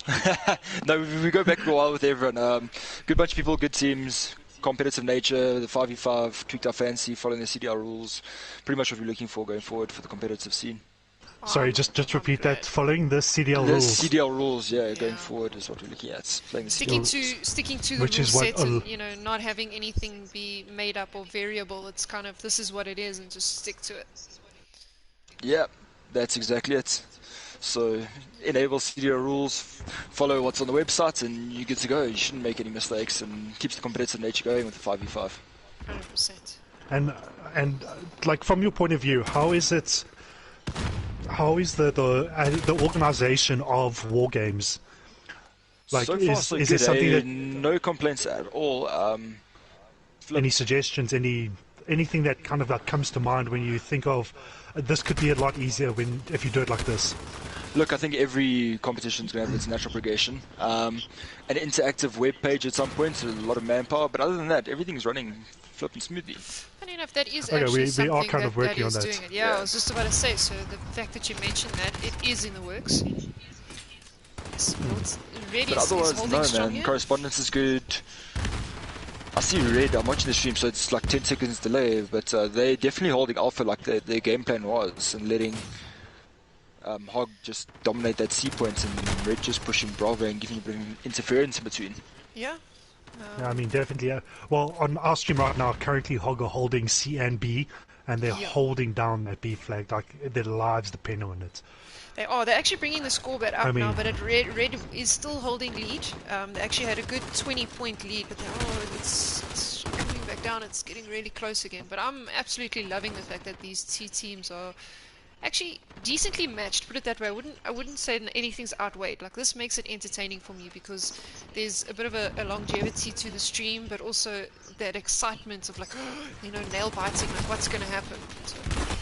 No, we go back a while with everyone. Good bunch of people, good teams, competitive nature, the 5v5, tweaked our fancy, following the CDL rules. Pretty much what we're looking for going forward for the competitive scene. Sorry, just repeat that. Following the CDL The rules. CDL rules, going forward is what we're looking at. Playing the Sticking CDL. to the Which rule is what set and not having anything be made up or variable. It's kind of, this is what it is, and just stick to it. Yeah, that's exactly it. So enable CDL rules, follow what's on the website, and you're good to go. You shouldn't make any mistakes, and keeps the competitive nature going with the 5v5. 100%. And like from your point of view, how is it? How is the organization of WarGames? Like, so far, is so there good, something that no complaints at all. any suggestions, anything that kind of like comes to mind when you think of this could be a lot easier if you do it like this? Look, I think every competition is going to have its natural progression. An interactive web page at some point, a lot of manpower, but other than that, everything's running flipping smoothly. Funny enough, that is Okay, actually we something are kind of working that on is that. doing it. Yeah, I was just about to say, so the fact that you mentioned that, it is in the works. Red But is otherwise, holding no, strong man. here. Correspondence is good. I see Red, I'm watching the stream, so it's like 10 seconds delay, but they're definitely holding Alpha like their game plan was, and letting HOG just dominate that C point, and Red just pushing Bravo and giving a bit of interference in between. Yeah. Yeah, I mean, definitely. Well, on our stream right now, currently HOG are holding C and B, and they're holding down that B flag, like their lives depend on it. They are. They're actually bringing the score bet up now, but Red is still holding lead. They actually had a good 20-point lead, but it's coming back down. It's getting really close again. But I'm absolutely loving the fact that these two teams are actually decently matched. Put it that way. I wouldn't say anything's outweighed. Like, this makes it entertaining for me because there's a bit of a longevity to the stream, but also that excitement of like, nail biting. Like, what's going to happen? So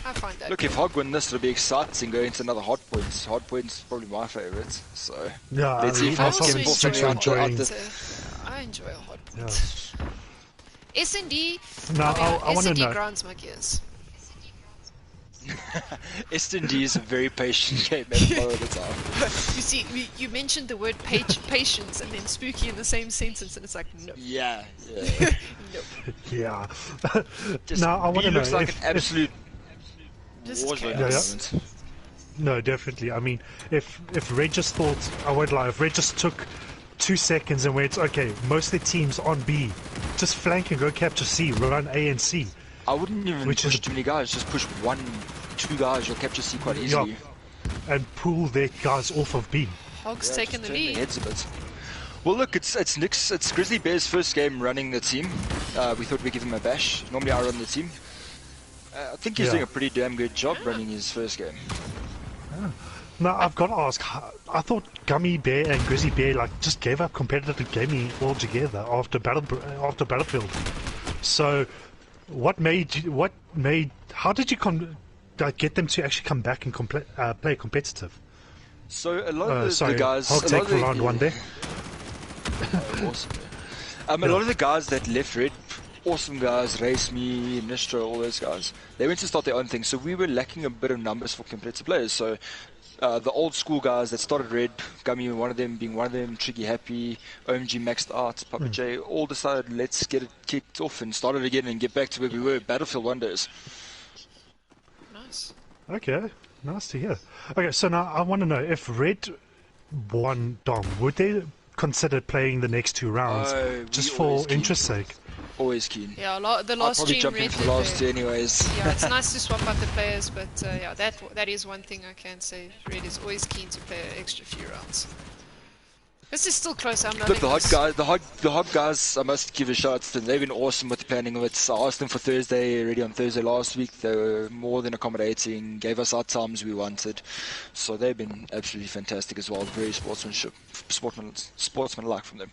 I find that. Look, good. if HOG win this, it'll be exciting going into another hard points. Hard points is probably my favourite. So yeah, let's see if HOG can pull something out I enjoy a hard point. Yeah. S&D. No, I want to know. Grinds my gears. S&D is a very patient game a lot of the time. You see, you mentioned the word patience and then spooky in the same sentence, and it's like, no. Yeah. No. Yeah. Now I want to know. Looks like an absolute Just chaos. No, definitely. I mean, if Red just thought, I won't lie, if Red just took 2 seconds and went, okay, most of the teams on B, just flank and go capture C, run A and C. I wouldn't even push too many guys, just push 1-2 guys, you'll capture C quite easily. Yeah, and pull their guys off of B. HOG's taking the lead. Heads a bit. Well, look, it's Grizzly Bear's first game running the team. We thought we'd give him a bash. Normally I run the team. I think he's doing a pretty damn good job running his first game. Now, I've got to ask, I thought Gummy Bear and Grizzly Bear just gave up competitive gaming altogether after Battlefield. So, how did you get them to actually come back and play competitive? So, a lot of the guys... HOG take for round one there. Awesome. A lot of the guys that left Red, awesome guys, Race Me, Nistro, all those guys, they went to start their own thing, so we were lacking a bit of numbers for competitive players. So the old school guys that started Red, Gummy one of them, Triggy Happy, OMG Maxed Out, Papa J, all decided let's get it kicked off and start it again and get back to where we were, Battlefield 1 days. Nice. Okay, nice to hear. Okay, so now I want to know, if Red won Dom, would they consider playing the next 2 rounds just for interest's sake? Always keen. Yeah, the last I'll probably jump in for the last 2 anyways. Yeah, it's nice to swap out the players, but yeah, that is one thing I can say. Red is always keen to play an extra few rounds. This is still close. I'm Look, the HOG guys, I must give a shout to them. They've been awesome with the planning of it. I asked them for Thursday, already on Thursday last week. They were more than accommodating, gave us our times we wanted. So they've been absolutely fantastic as well. Very sportsmanlike from them.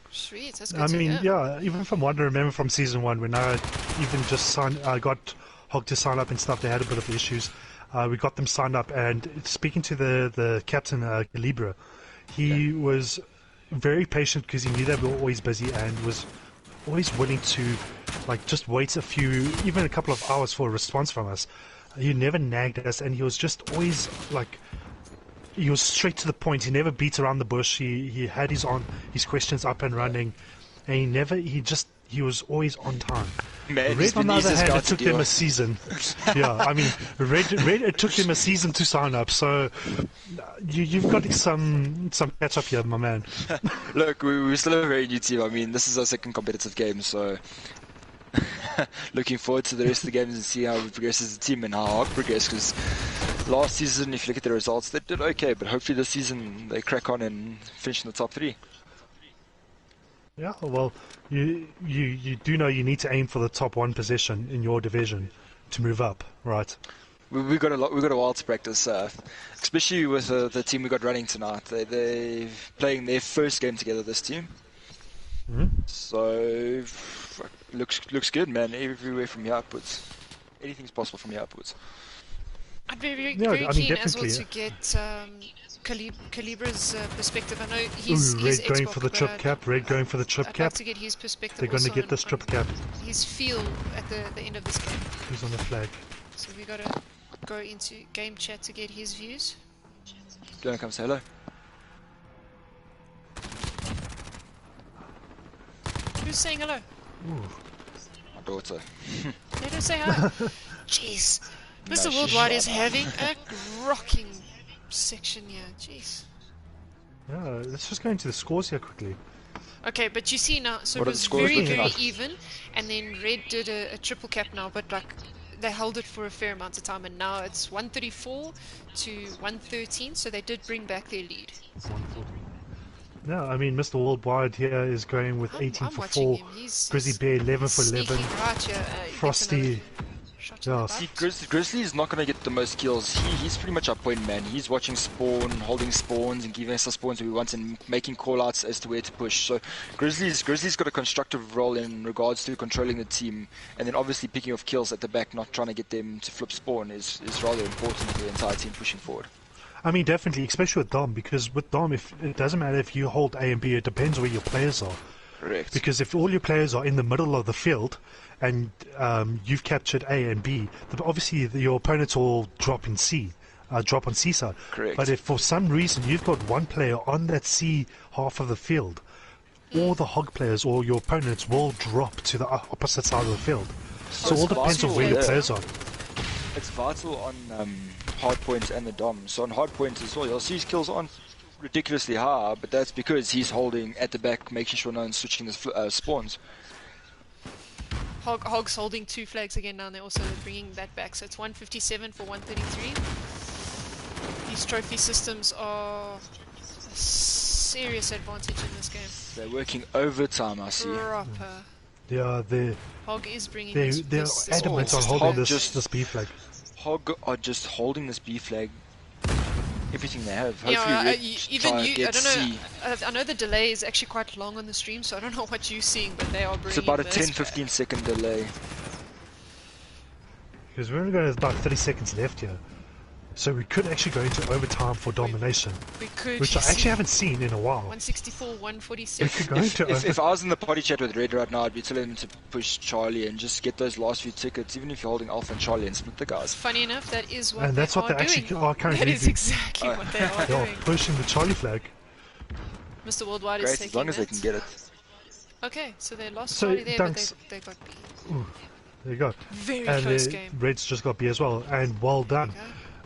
Sweet, that's good. I mean, yeah, even from what I remember from season 1, when I even just got HOG to sign up and stuff, they had a bit of issues. We got them signed up, and speaking to the captain, Calibra, he was very patient because he knew that we were always busy and was always willing to just wait even a couple of hours for a response from us. He never nagged at us, and he was just always he was straight to the point. He never beat around the bush. He had his questions up and running, and he was always on time. Man, Red, on the other hand, it took them a season. Yeah, I mean, Red, it took them a season to sign up. So you've got some catch up here, my man. Look, we're still a very new team. I mean, this is our second competitive game, so looking forward to the rest of the games and see how we progress as a team and how HOG progress. Because last season, if you look at the results, they did okay, but hopefully this season they crack on and finish in the top 3. Yeah, well, you do know you need to aim for the top 1 position in your division to move up, right? We've got a while to practice, especially with the team we got running tonight. They're playing their first game together, this team. So looks good, man. Everywhere from here upwards, anything's possible from here upwards. I'd be very keen as well to get Calibra's perspective. I know he's Red going for the trip cap. Red going for the trip cap. I'd like to get his perspective. They're going to get this trip cap. His feel at the end of this game. Who's on the flag? So we got to go into game chat to get his views. Do you want to come say hello? Who's saying hello? Ooh. My daughter. Let her say hi. Jeez. Mr. Worldwide is having a rocking section here. Jeez. Yeah, let's just go into the scores here quickly. Okay, but you see now, so What it was very even, and then Red did a triple cap now, but they held it for a fair amount of time, and now it's 134 to 113. So they did bring back their lead. 140. No, I mean, Mr. Worldwide here is going with 18 I'm for watching 4. him. He's Grizzly Bear 11 for 11. right here. Frosty. Yeah. See, Grizzly is not going to get the most kills. He's pretty much our point man. He's watching spawn, holding spawns, and giving us the spawns we want, and making call-outs as to where to push. So Grizzly's got a constructive role in regards to controlling the team, and then obviously picking off kills at the back, not trying to get them to flip spawn is rather important for the entire team pushing forward. I mean, definitely, especially with Dom, because with Dom, if it doesn't matter if you hold A and B, it depends where your players are. Correct. Because if all your players are in the middle of the field and you've captured A and B, obviously your opponents will drop in C, drop on C side. Correct. But if for some reason you've got one player on that C half of the field, all the HOG players or your opponents will drop to the opposite side of the field. So it all depends on where your players are. It's vital on hardpoint and the Dom. So on hardpoint as well, you'll see his kills aren't ridiculously high, but that's because he's holding at the back, making sure no one's switching the spawns. Hog's holding 2 flags again now, and they're also bringing that back. So it's 157 for 133. These trophy systems are a serious advantage in this game. They're working overtime, I see. Proper. Yeah, HOG is bringing they're this adamant on holding this B flag. HOG are just holding this B flag. Everything they have. Hopefully, yeah, even you. I don't know. I know the delay is actually quite long on the stream, so I don't know what you're seeing, but they are bringing. It's about a 10-15 second delay. Because we're only going to about 30 seconds left here, so we could actually go into overtime for domination. We could. Which I actually haven't seen in a while. 164, 146. If I was in the party chat with Red right now, I'd be telling him to push Charlie and just get those last few tickets, even if you're holding Alpha and Charlie, and split the guys. Funny enough, that is what and that's what they actually are currently doing. That is exactly what they are doing. Pushing the Charlie flag. Mr. Worldwide Great, is taking as long as they can get it. Okay, so they lost Charlie there, but they got B. Ooh, there you go. Very close game. Reds just got B as well, and well done. Okay.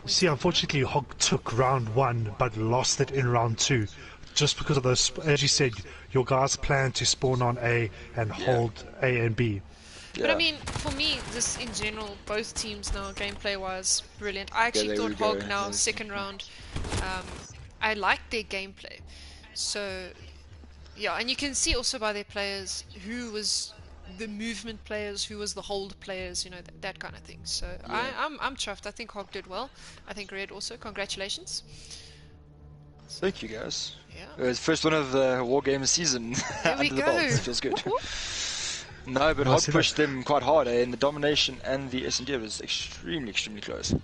See, unfortunately, HOG took round 1, but lost it in round 2. Just because of those, as you said, your guys plan to spawn on A and hold A and B. But I mean, for me, this in general, both teams now, gameplay-wise, brilliant. I actually thought HOG now, second round, I liked their gameplay. So, yeah, and you can see also by their players who was the movement players, who was the hold players, you know, that kind of thing. So I'm chuffed. I think HOG did well. I think Red also. Congratulations. Thank you, guys. Yeah. It was first one of the WarGames season. There we go. It feels good. No, but HOG pushed them quite hard, and the domination and the S&D was extremely close.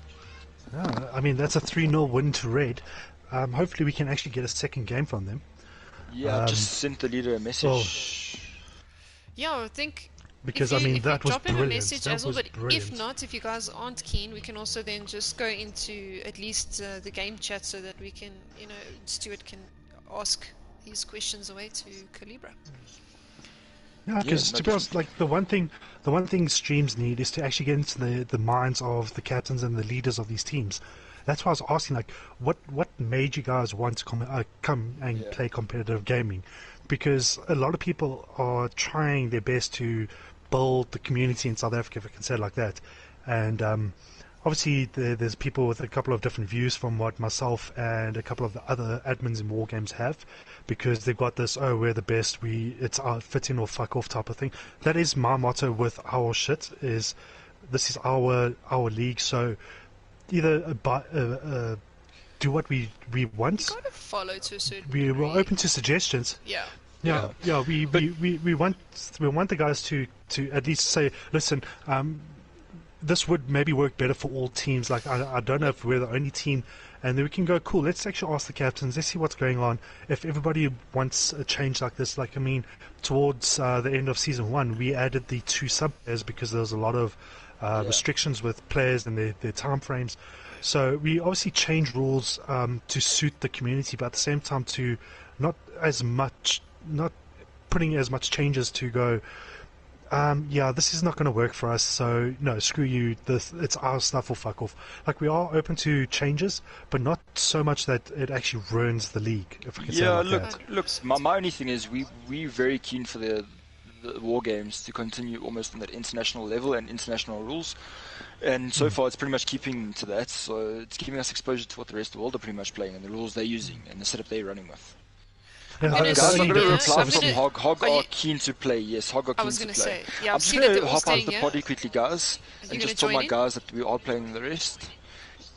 Yeah, I mean, that's a 3-0 win to Red. Hopefully we can actually get a second game from them. Yeah, just sent the leader a message. Yeah, I think because I mean that was drop brilliant. Him a message that as well, but brilliant. if not, if you guys aren't keen, we can also then just go into at least the game chat so that we can, you know, Stuart can ask these questions away to Calibra. Yeah, because to be honest, like the one thing streams need is to actually get into the minds of the captains and the leaders of these teams. That's why I was asking, like, what made you guys want to come and play competitive gaming? Because a lot of people are trying their best to build the community in South Africa, if I can say it like that. And obviously there's people with a couple of different views from what myself and a couple of the other admins in WarGames have, because they've got this, oh, we're the best, it's our fit in or fuck off type of thing. That is my motto with our shit, is this is our league, so either do what we want. You gotta follow to a certain We degree. were open to suggestions. Yeah. We want the guys to at least say, listen, this would maybe work better for all teams. Like I don't know if we're the only team, and then we can go, cool, let's actually ask the captains, let's see what's going on. If everybody wants a change like this, like I mean, towards the end of season 1, we added the 2 sub players because there was a lot of restrictions with players and their time frames. So we obviously change rules to suit the community, but at the same time to not putting as much changes to go, this is not going to work for us, so no, screw you, it's our stuff or fuck off. Like, we are open to changes, but not so much that it actually ruins the league, if I can say it like that. Look, my only thing is we're very keen for the the WarGames to continue almost on that international level and international rules. And so far, it's pretty much keeping to that. So it's giving us exposure to what the rest of the world are pretty much playing and the rules they're using and the setup they're running with. Yeah, Guys, I'm going to reply from gonna- HOG. HOG are are you- keen to play. Yes, HOG are I keen was to gonna play. say, yeah, I'm I've just seen going that to they're all hop out of staying the here. potty quickly, guys, you and gonna just tell join my in? guys that we are playing the rest.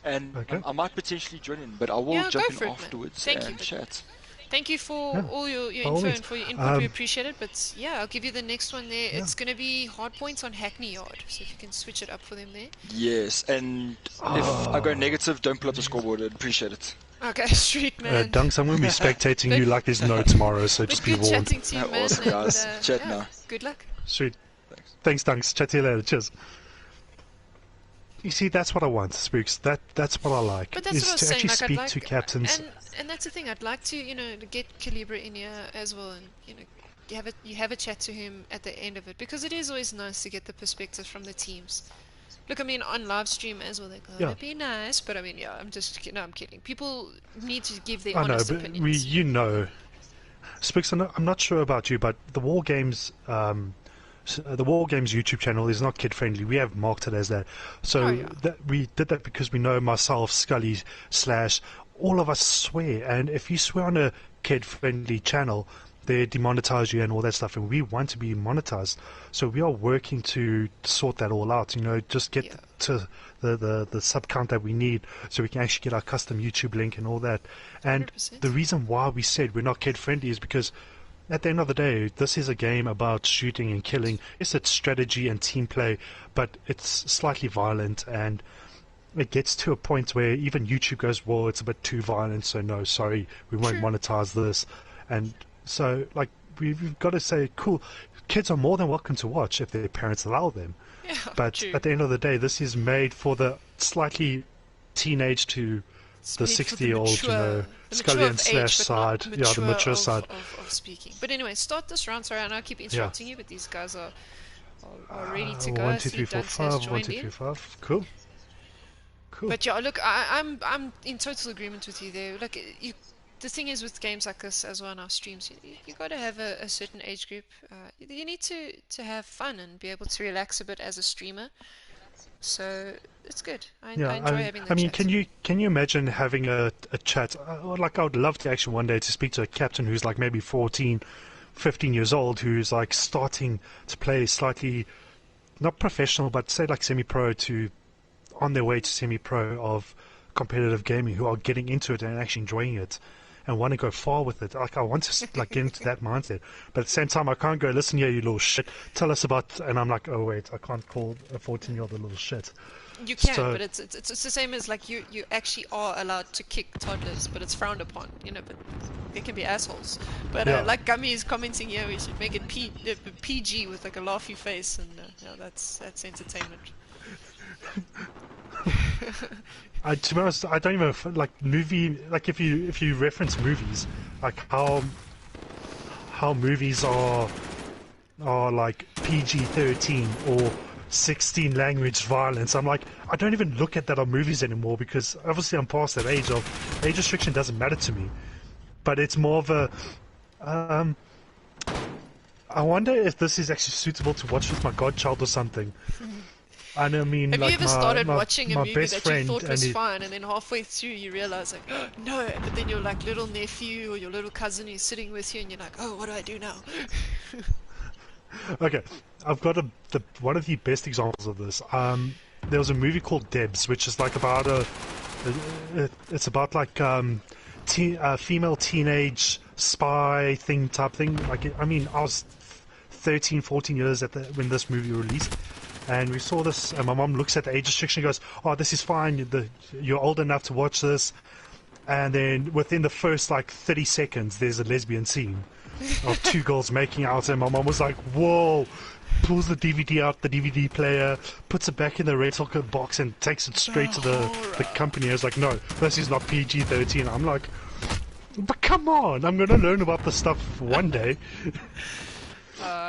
And Okay. I might potentially join in, but I will Yeah, jump go for in it, man. afterwards Thank you, and but- chat. Thank you for Yeah, all your by all info means. and for your input. We appreciate it. But yeah, I'll give you the next one there. Yeah. It's going to be hard points on Hackney Yard. So if you can switch it up for them there. Yes, and if I go negative, don't pull up the scoreboard. I'd appreciate it. Okay, street man. Dunks, I'm going to be spectating But- you like there's no tomorrow, so But just be good warned. chatting to you, man. Awesome, and, guys. Chat yeah, now. Good luck. Sweet. Thanks. Thanks, Dunks. Chat to you later. Cheers. You see, that's what I want, Spooks. That's what I like. But that's is what I was to saying. actually Like, I'd speak like, to captains. and that's the thing. I'd like to, to get Calibra in here as well, and you have a chat to him at the end of it, because it is always nice to get the perspective from the teams. Look, I mean, on live stream as well, they're gonna be nice, but I mean, yeah, I'm kidding. People need to give their I know, honest but opinions. Spooks, I'm not sure about you, but the WarGames YouTube channel is not kid friendly. We have marked it as that. So that we did that because we know myself, Scully, / all of us swear, and if you swear on a kid friendly channel, they demonetize you and all that stuff, and we want to be monetized. So we are working to sort that all out, just get to the sub count that we need so we can actually get our custom YouTube link and all that. And 100%. the reason why we said we're not kid friendly is because at the end of the day, this is a game about shooting and killing. Yes, it's strategy and team play, but it's slightly violent, and it gets to a point where even YouTube goes, well, it's a bit too violent, so no, sorry, we won't monetize this. And so, like, we've got to say, cool, kids are more than welcome to watch if their parents allow them. Yeah, But true. at the end of the day, this is made for the slightly teenage to It's the made for 60-year-old, the Scully mature and of age, Slash but not side. Yeah, the mature of, side. of speaking. But anyway, start this round. Sorry, and I keep interrupting you, but these guys are ready to go. 1, I 2, see 3, 4, Dunks has 5. 1, joined 2, in. 3, 5. Cool. Cool. But yeah, look, I'm in total agreement with you there. Like, the thing is with games like this as well on our streams, you got to have a certain age group. You need to have fun and be able to relax a bit as a streamer. So it's good. I enjoy having the I mean, chat. can you imagine having a chat? Like, I would love to actually one day to speak to a captain who's like maybe 14, 15 years old, who's like starting to play slightly, not professional, but say like semi-pro to on their way to semi-pro of competitive gaming, who are getting into it and actually enjoying it and want to go far with it. Like, I want to like get into that mindset, but at the same time I can't go, listen here, you little shit, tell us about, and I'm like, oh wait, I can't call a 14-year-old a little shit. You can, So- but it's the same as like you actually are allowed to kick toddlers, but it's frowned upon, but they can be assholes. But Yeah. like Gummy is commenting here, we should make it PG with like a laughy face, and that's entertainment. To be honest, I don't even like movie. Like, if you reference movies, like how movies are like PG-13 or 16 language violence. I'm like, I don't even look at that on movies anymore, because obviously I'm past that age of age restriction doesn't matter to me. But it's more of a I wonder if this is actually suitable to watch with my godchild or something. And I mean, Have like you ever started watching a my movie best that friend, you thought was and fine, and then halfway through you realize like, oh, no, but then your like little nephew or your little cousin is sitting with you, and you're like, oh, what do I do now? Okay, I've got one of the best examples of this. There was a movie called Debs, which is like about it's about like female teenage spy thing type thing. Like, I mean, I was 13, 14 years when this movie released, and we saw this, and my mom looks at the age restriction and goes, oh, this is fine, you're old enough to watch this. And then within the first like 30 seconds there's a lesbian scene of two girls making out, and my mom was like, whoa, pulls the DVD out, the DVD player, puts it back in the rental box and takes it straight to the company. I was like, no, this is not PG-13. I'm like, but come on, I'm going to learn about this stuff one day.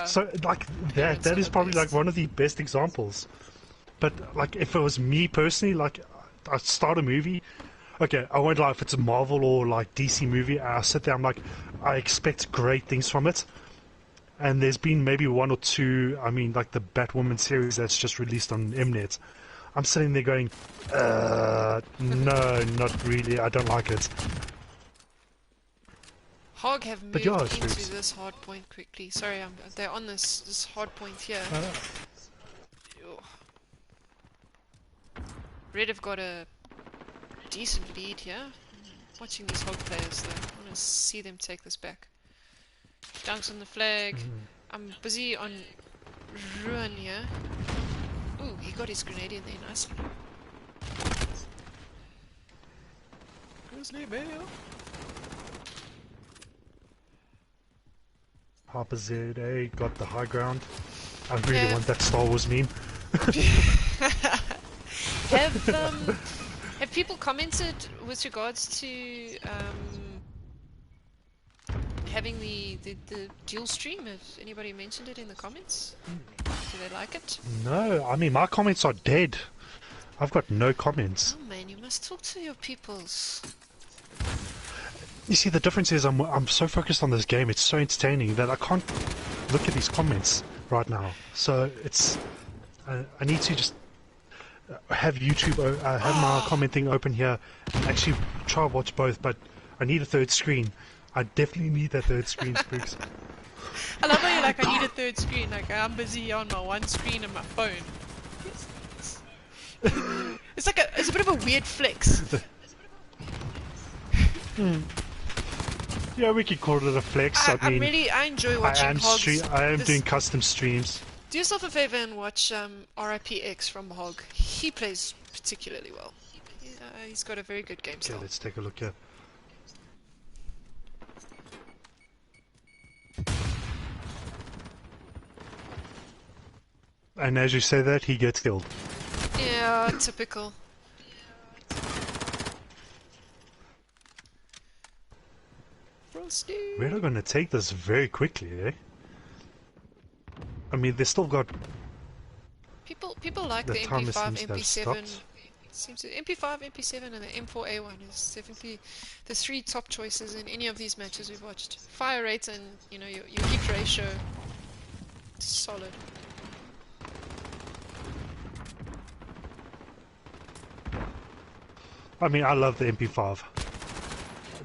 So like that is probably like one of the best examples. But like, if it was me personally, like, I start a movie, okay, I won't lie, if it's a Marvel or like DC movie, I sit there, I'm like, I expect great things from it, and there's been maybe one or two, I mean, like the Batwoman series that's just released on Mnet. I'm sitting there going, no, not really, I don't like it. HOG have moved yeah, into this hard point quickly. Sorry, they're on this hard point here. Red have got a decent lead here. Watching these HOG players though, I want to see them take this back. Dunks on the flag. I'm busy on Ruin here. Ooh, he got his grenade in there nicely. Grizzly Bear. Harper ZA got the high ground. I really want that Star Wars meme. Have people commented with regards to having the dual stream? Has anybody mentioned it in the comments? Do they like it? No, I mean my comments are dead. I've got no comments. Oh man, you must talk to your peoples. You see, the difference is I'm so focused on this game, it's so entertaining that I can't look at these comments right now. So it's I need to just have YouTube, have my commenting open here, and actually try to watch both. But I need a third screen. I definitely need that third screen, Spooks. I love how you're like, I need a third screen. Like I'm busy on my one screen and my phone. It's a bit of a weird flex. Yeah, we could call it a flex. I mean, I enjoy watching HOGs. I am doing custom streams. Do yourself a favor and watch RIPX from HOG. He plays particularly well. He's got a very good game style. Okay, let's take a look here. And as you say that, he gets killed. Yeah, typical. Frosty. We're going to take this very quickly, eh? I mean, they still got... People like the MP5, MP7. Seems to MP5, MP7, and the M4A1 is definitely the three top choices in any of these matches we've watched. Fire rate and your hit ratio, solid. I mean, I love the MP5.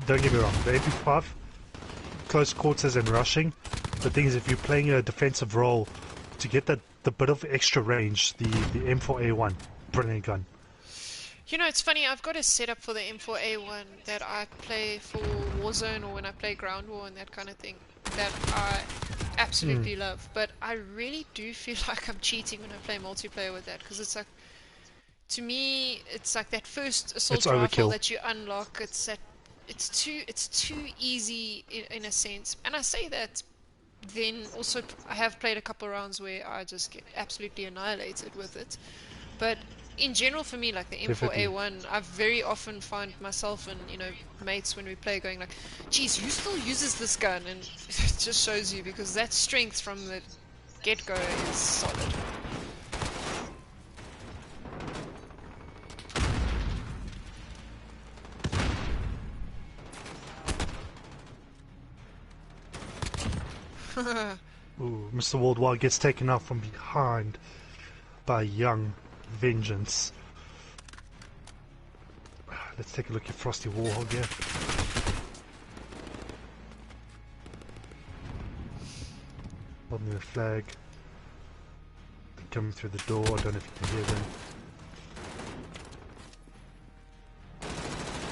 Don't get me wrong, the MP5, close quarters and rushing. The thing is, if you're playing a defensive role, to get the bit of extra range, the M4A1, brilliant gun. You know, it's funny, I've got a setup for the M4A1 that I play for Warzone or when I play Ground War and that kind of thing, that I absolutely love. But I really do feel like I'm cheating when I play multiplayer with that, because it's like, to me, it's like that first assault rifle that you unlock. It's too easy in a sense, and I say that. Then also, I have played a couple rounds where I just get absolutely annihilated with it. But in general, for me, like the M4A1, I very often find myself and mates when we play going like, "Geez, who still uses this gun?" And it just shows you, because that strength from the get-go is solid. Ooh, Mr. Worldwide gets taken out from behind by Young Vengeance. Let's take a look at Frosty Warhog here. Holding the flag. They're coming through the door, I don't know if you can hear them.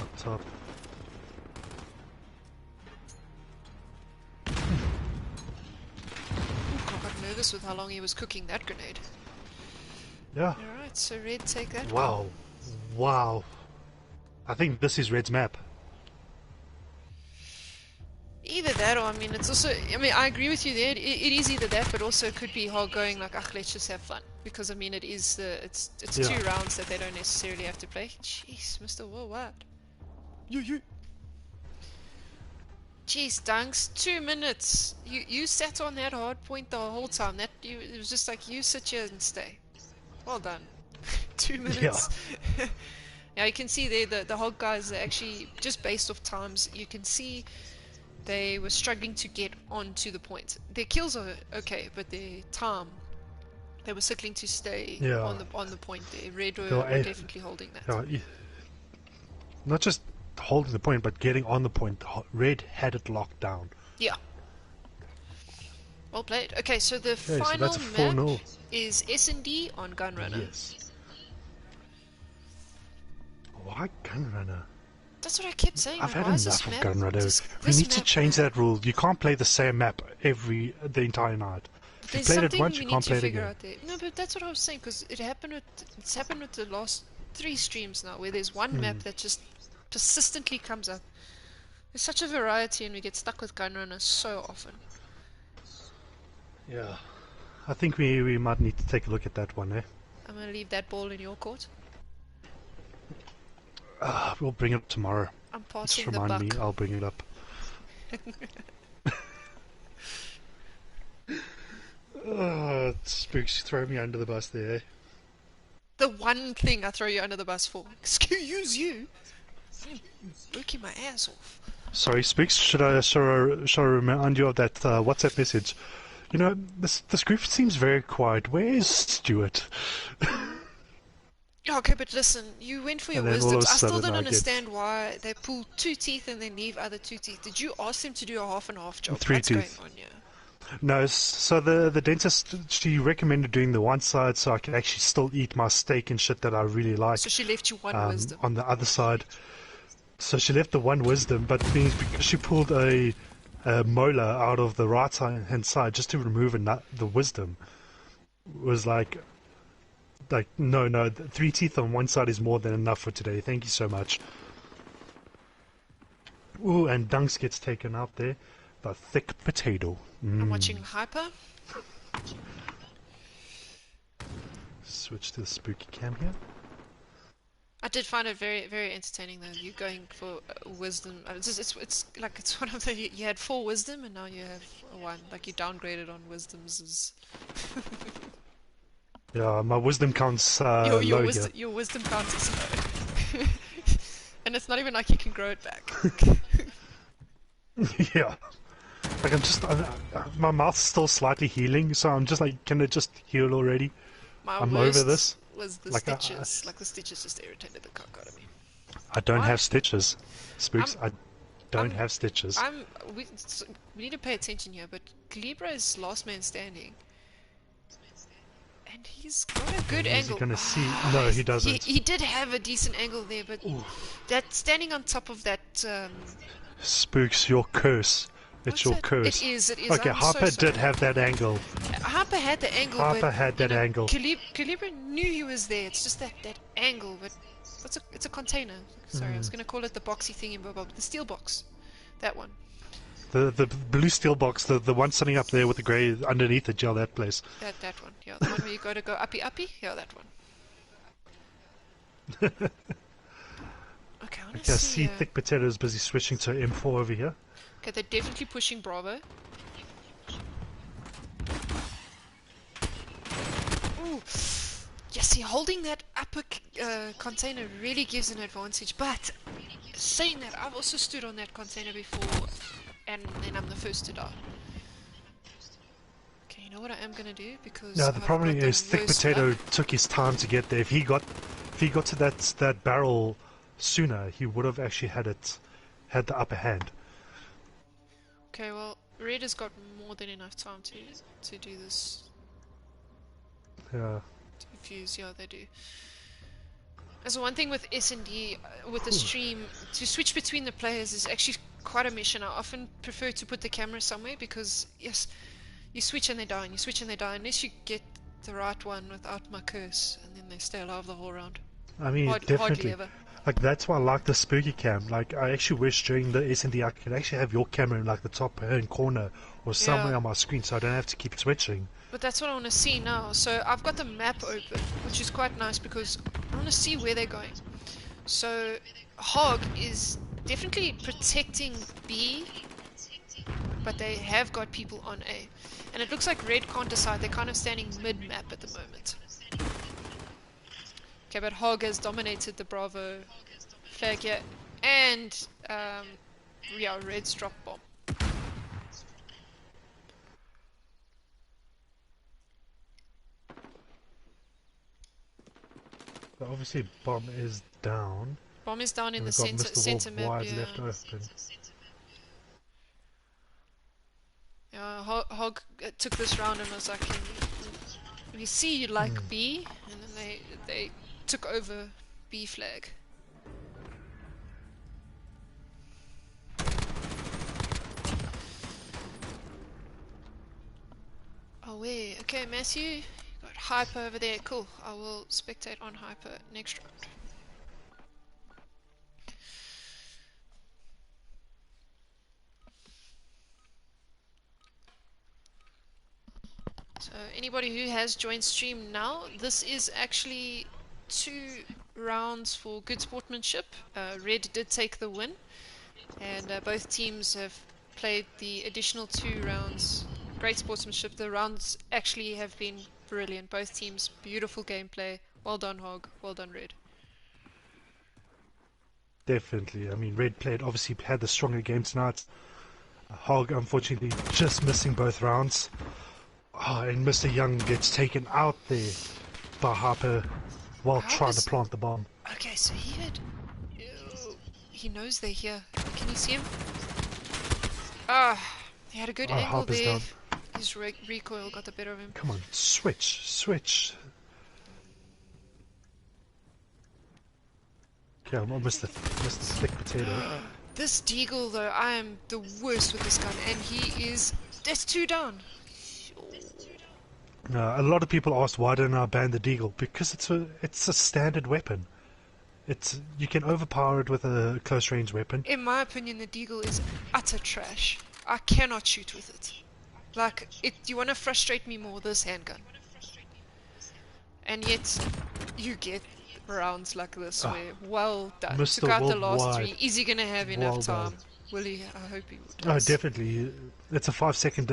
Up top. Nervous with how long he was cooking that grenade. Yeah. Alright, so Red take that. Wow. Wow. I think this is Red's map. Either that, or I mean, it's also, I mean, I agree with you there. It is either that, but also it could be HOG going like, let's just have fun, because I mean, it's 2 rounds that they don't necessarily have to play. Jeez, Mr. Worldwide. You. Jeez, Dunks, 2 minutes. You sat on that hard point the whole time. It was just like, you sit here and stay. Well done. 2 minutes. Yeah. Yeah, you can see there the HOG guys are actually, just based off times, you can see they were struggling to get onto the point. Their kills are okay, but their time, they were circling to stay on the point there. Red were definitely holding that. Not just holding the point, but getting on the point. Red had it locked down. Yeah. Well played. Okay, so the final so that's map is S&D on Gunrunner. Yes. Why Gunrunner? That's what I kept saying. I've had enough of Gunrunner. We need to change that rule. You can't play the same map the entire night. If you played it once, you can't play it again. No, but that's what I was saying, because it's happened with the last 3 streams now, where there's one map that just persistently comes up. There's such a variety, and we get stuck with Gunrunner so often. Yeah. I think we might need to take a look at that one, eh? I'm going to leave that ball in your court. We'll bring it up tomorrow. I'm passing Just remind me, I'll bring it up. Spooks, throw me under the bus there, eh? The one thing I throw you under the bus for. Excuse you. I'm working my ass off. Sorry, Spooks, should I remind you of that WhatsApp message? You know, this group seems very quiet. Where is Stuart? Okay, but listen, you went for your wisdoms. I still don't understand why they pull 2 teeth and then leave other 2 teeth. Did you ask them to do a half and half job? 3 teeth. What's going on here? No, so the dentist, she recommended doing the one side so I could actually still eat my steak and shit that I really like. So she left you one wisdom. On the other side. So she left the one wisdom, but because she pulled a molar out of the right hand side just to remove the wisdom, was like no, 3 teeth on one side is more than enough for today. Thank you so much. Ooh, and Dunks gets taken out there. The thick potato. I'm watching Hyper. Switch to the spooky cam here. I did find it very, very entertaining though. You going for wisdom. It's like it's one of the you had 4 wisdom and now you have 1. Like you downgraded on wisdoms. Yeah, my wisdom counts low here. Your wisdom count is low. And it's not even like you can grow it back. Yeah. Like my mouth's still slightly healing, so I'm just like, can it just heal already? I'm over this. Was the stitches. Like the stitches just irritated the cock out of me. I don't have stitches. Spooks, I don't have stitches. We need to pay attention here, but Calibra is last man standing. And he's got a good angle. Is he gonna see? No, he doesn't. He did have a decent angle there, but that standing on top of that... Spooks, your curse. It's your curse. It is. Okay, Harper did have that angle. Harper had the angle, Harper had that angle. Calibra knew he was there. It's just that angle, but it's a container. Sorry, I was going to call it the boxy thingy, but the steel box. That one. The blue steel box, the one sitting up there with the grey underneath it, yeah, that place. That one, yeah, the one where you got to go uppy, yeah, that one. Okay, I see Thick Potato's busy switching to M4 over here. Okay, they're definitely pushing Bravo. Ooh, yeah, see, holding that upper container really gives an advantage, but saying that, I've also stood on that container before, and then I'm the first to die. Okay, you know what I am gonna do? Because no, the problem is Thick Potato took his time to get there. If he got to that barrel sooner, he would have actually had the upper hand. Okay, well, Red has got more than enough time to do this. Yeah. To fuse, yeah, they do. So one thing with S&D, with the stream, to switch between the players is actually quite a mission. I often prefer to put the camera somewhere because, yes, you switch and they die, and you switch and they die, unless you get the right one without my curse, and then they stay alive the whole round. I mean, definitely. Like, that's why I like the spooky cam. Like, I actually wish during the S&D I could actually have your camera in, like, the top hand corner or somewhere on my screen so I don't have to keep switching. But that's what I want to see now. So I've got the map open, which is quite nice because I want to see where they're going. So HOG is definitely protecting B, but they have got people on A. And it looks like Red can't decide. They're kind of standing mid-map at the moment. Okay, but HOG has dominated the Bravo flag here, and yeah, Red's drop bomb. But obviously, bomb is down. Bomb is down in And the we've got center, Mr. center map, Worldwide yeah. left open. Yeah, Hog took this round and was like, we see you like B, and then they took over B flag. Oh wait, okay, Matthew, you got Hyper over there, cool. I will spectate on Hyper next round. So anybody who has joined stream now, this is actually 2 rounds for good sportsmanship. Red did take the win, and both teams have played the additional 2 rounds. Great sportsmanship. The rounds actually have been brilliant. Both teams, beautiful gameplay. Well done, Hog. Well done, Red. Definitely. I mean, Red played, obviously had the stronger game tonight. Hog, unfortunately, just missing both rounds. Oh, and Mr. Young gets taken out there by Harper while trying to plant the bomb. Okay, so he knows they're here. Can you see him? Ah, he had a good angle Harper's there. down. His recoil got the better of him. Come on, switch. Okay, I'm almost Mr. Thick Potato. This Deagle, though, I am the worst with this gun, and that's 2 down. A lot of people asked why didn't I ban the Deagle? Because it's a standard weapon. You can overpower it with a close range weapon. In my opinion, the Deagle is utter trash. I cannot shoot with it. Like, you want to frustrate me more, this handgun. And yet, you get rounds like this where, well done. Mr. Took out the last Worldwide. 3. Is he going to have enough time? Will he? I hope he would. Oh, definitely. It's a 5-second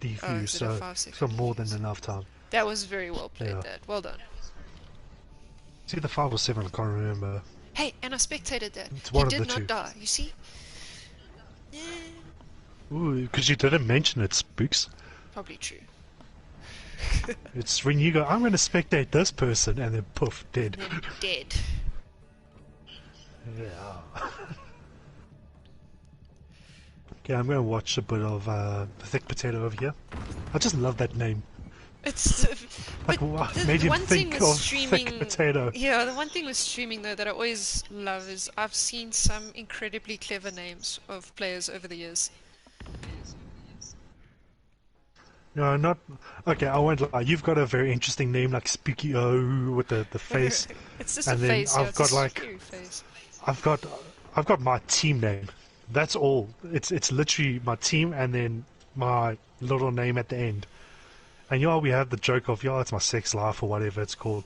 defuse, so it's got more than enough time. That was very well played, that. Well done. It's either 5 or 7, I can't remember. Hey, and I spectated that. He did not die, you see? Yeah. Ooh, because you didn't mention it, Spooks. Probably true. It's when you go, I'm going to spectate this person, and then poof, dead. And then dead. Yeah. Okay, I'm going to watch a bit of the Thick Potato over here. I just love that name. It's like, what made you think of Thick Potato? Yeah, the one thing with streaming though that I always love is I've seen some incredibly clever names of players over the years. No, not okay. I won't lie. You've got a very interesting name, like Spooky O with the face. It's just and a then face. I've got like, I've got my team name. That's all. It's literally my team and then my little name at the end. And we have the joke of it's my sex life or whatever it's called.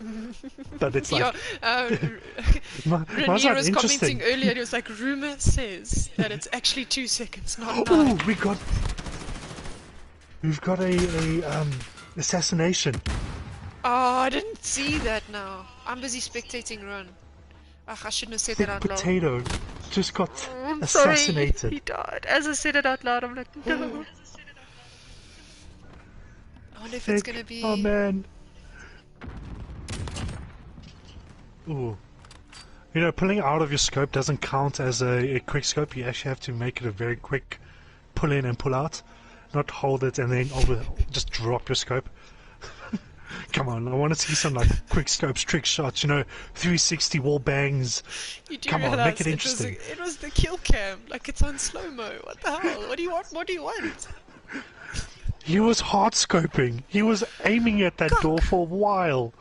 But it's like Renier was commenting earlier. He was like, "Rumor says that it's actually 2 seconds, not 9." Oh, we've got a assassination. Oh, I didn't see that now. I'm busy spectating Run. Ugh, I shouldn't have said that out loud. Potato just got assassinated. Sorry, he died. As I said it out loud, I'm like, no. I wonder if it's gonna be... Oh man. Ooh. Pulling out of your scope doesn't count as a quick scope. You actually have to make it a very quick pull in and pull out. Not hold it and then just drop your scope. Come on, I want to see some quick scopes, trick shots, 360 wall bangs. Come on, make it interesting. It was the kill cam, it's on slow-mo. What the hell? What do you want? What do you want? He was hard scoping. He was aiming at that door for a while.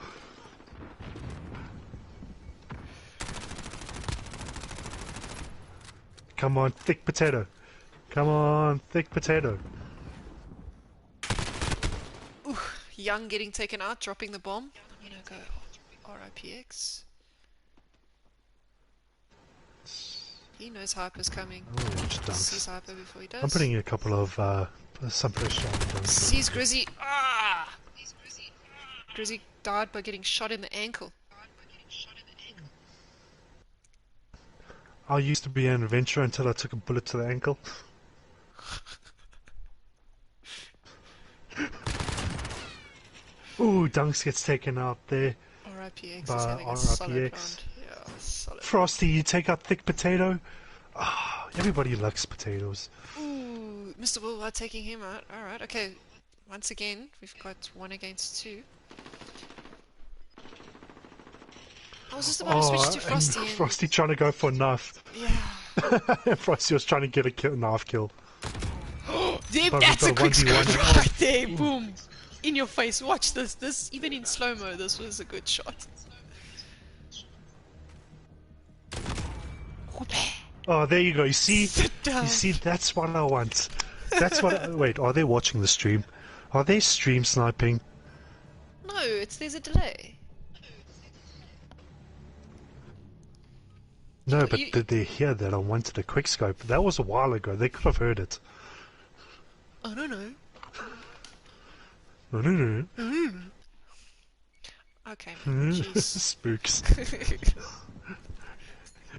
Come on, Thick Potato. Come on, Thick Potato. Ooh, Young getting taken out, dropping the bomb. I'm gonna go RIPX. He knows Hyper's coming. Sees Hyper before he does. I'm putting a couple of some pressure on them. Sees Grizzy. Ah! Grizzy died by getting shot in the ankle. I used to be an adventurer until I took a bullet to the ankle. Ooh, Dunks gets taken out there. RIPX is by having a solid round. RIPX. Yeah, solid. Frosty, you take out thick potato. Ah, everybody likes potatoes. Ooh, Mr. Worldwide taking him out. Alright, okay. Once again, we've got 1 against 2. I was just about to switch to Frosty. And Frosty trying to go for a knife. Yeah. Frosty was trying to get a knife kill. Damn, that's a quick scope right there. Boom. In your face. Watch this. This, even in slow-mo, this was a good shot. Oh, there you go. You see? Sit down. You see, that's what I want. That's what wait, are they watching the stream? Are they stream sniping? No, there's a delay. No, but did they hear that I wanted a quick scope? That was a while ago. They could have heard it. I don't know. No. Okay, jeez. Spooks.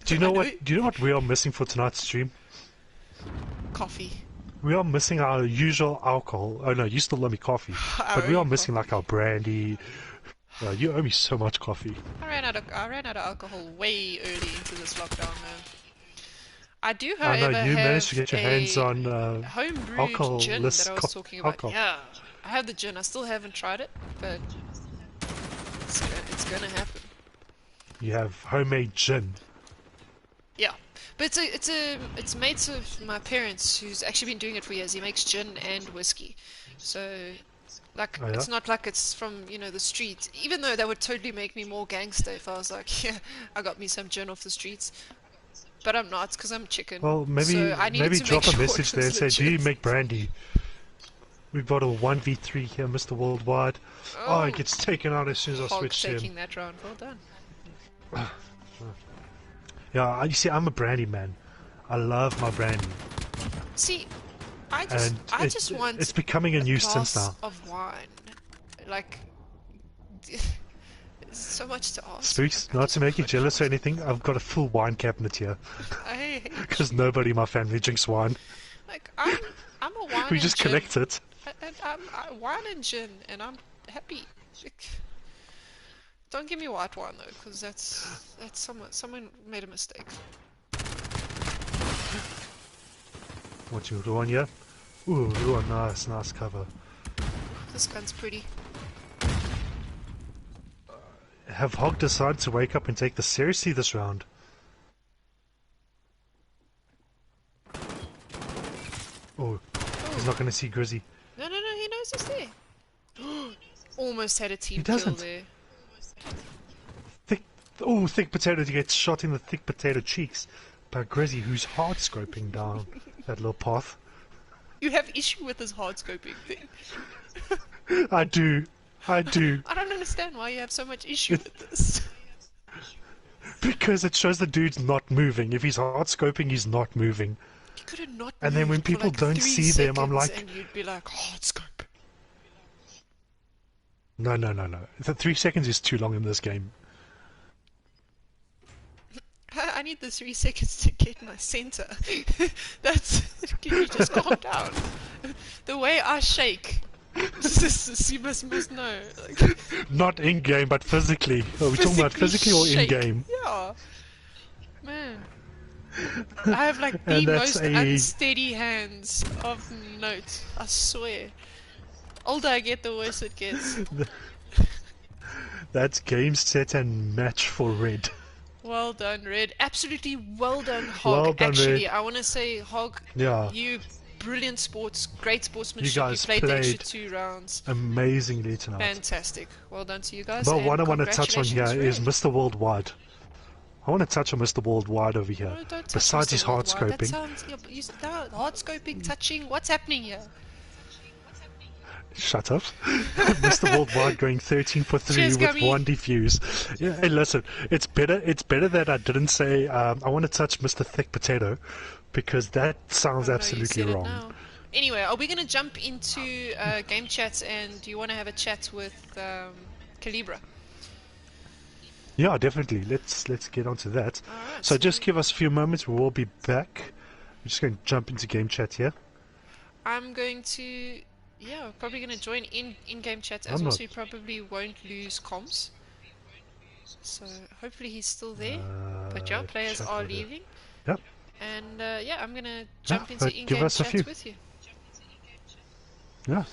Do you know what we are missing for tonight's stream? Coffee. We are missing our usual alcohol. Oh no, you still owe me coffee. But we are missing like our brandy. You owe me so much coffee. I ran out of alcohol way early into this lockdown, man. I do, however, I know you have managed to get your hands on homebrewed gin that I was talking about. alcohol. Yeah, I have the gin. I still haven't tried it, but it's gonna happen. You have homemade gin. Yeah, but it's mates of my parents who's actually been doing it for years. He makes gin and whiskey, so like it's not like it's from the street. Even though that would totally make me more gangster if I was like, yeah, I got me some gin off the streets. But I'm not, because I'm chicken. Well, maybe drop a message there and say, do you make brandy? We've got a 1v3 here, Mr. Worldwide. Oh, he gets taken out as soon as I switch to him. taking that round, well done. Yeah, you see, I'm a brandy man. I love my brandy. See, I just want it's becoming a nuisance glass now. of wine. Like, so much to ask. Spooks, not to make you jealous or anything, I've got a full wine cabinet here. Because nobody in my family drinks wine. Like, I'm a wine We just gin. collect it. I'm wine and gin, and I'm happy. Don't give me white wine though, because that's someone made a mistake. What you Ruan here? Ooh, Ruan, nice cover. This gun's pretty. Have HOG decided to wake up and take this seriously this round? Oh, he's not going to see Grizzy. No, he knows he's there. Almost had a team He kill doesn't. there. Thick potato gets shot in the thick potato cheeks by Grizzy, who's hard scoping down that little path. You have issue with this hard scoping thing. I do. I don't understand why you have so much issue with this. Because it shows the dude's not moving. If he's hard scoping, he's not moving. You could have not. And then when people don't see them, I'm like, and you'd be like, hard scope. No. The 3 seconds is too long in this game. I need the 3 seconds to get my center. Can you just calm down? The way I shake. You must know. Like, Not in game, but physically. Are we talking about physically or in game? Yeah. Man. I have like the most unsteady hands of note. I swear. Older I get, the worse it gets. That's game, set, and match for Red. Well done, Red. Absolutely well done, HOG. Well done, actually, Red. I want to say, HOG, you brilliant sports, great sportsmanship. You guys played the extra played 2 rounds. Amazingly tonight. Fantastic. Well done to you guys. But and what I want to touch on here is Red. Mr. Worldwide. I want to touch on Mr. Worldwide over here. No, don't touch Besides Mr. his hard Worldwide. scoping. That hard scoping, touching. What's happening here? Shut up. Mr. Worldwide going 13 for 3 Cheers, with Gummy. 1 defuse. Yeah, hey, listen, it's better that I didn't say I want to touch Mr. Thick Potato, because that sounds absolutely wrong. Anyway, are we going to jump into game chats, and do you want to have a chat with Calibra? Yeah, definitely. Let's get onto that. Alright, So just give us a few moments. We will be back. I'm just going to jump into game chat here. I'm going to... Yeah, probably going to join in-game chat as well, so you probably won't lose comms. So hopefully he's still there. But yeah, players are leaving. Yep. And yeah, I'm gonna jump into Give in-game us a few. chats with you. Yeah.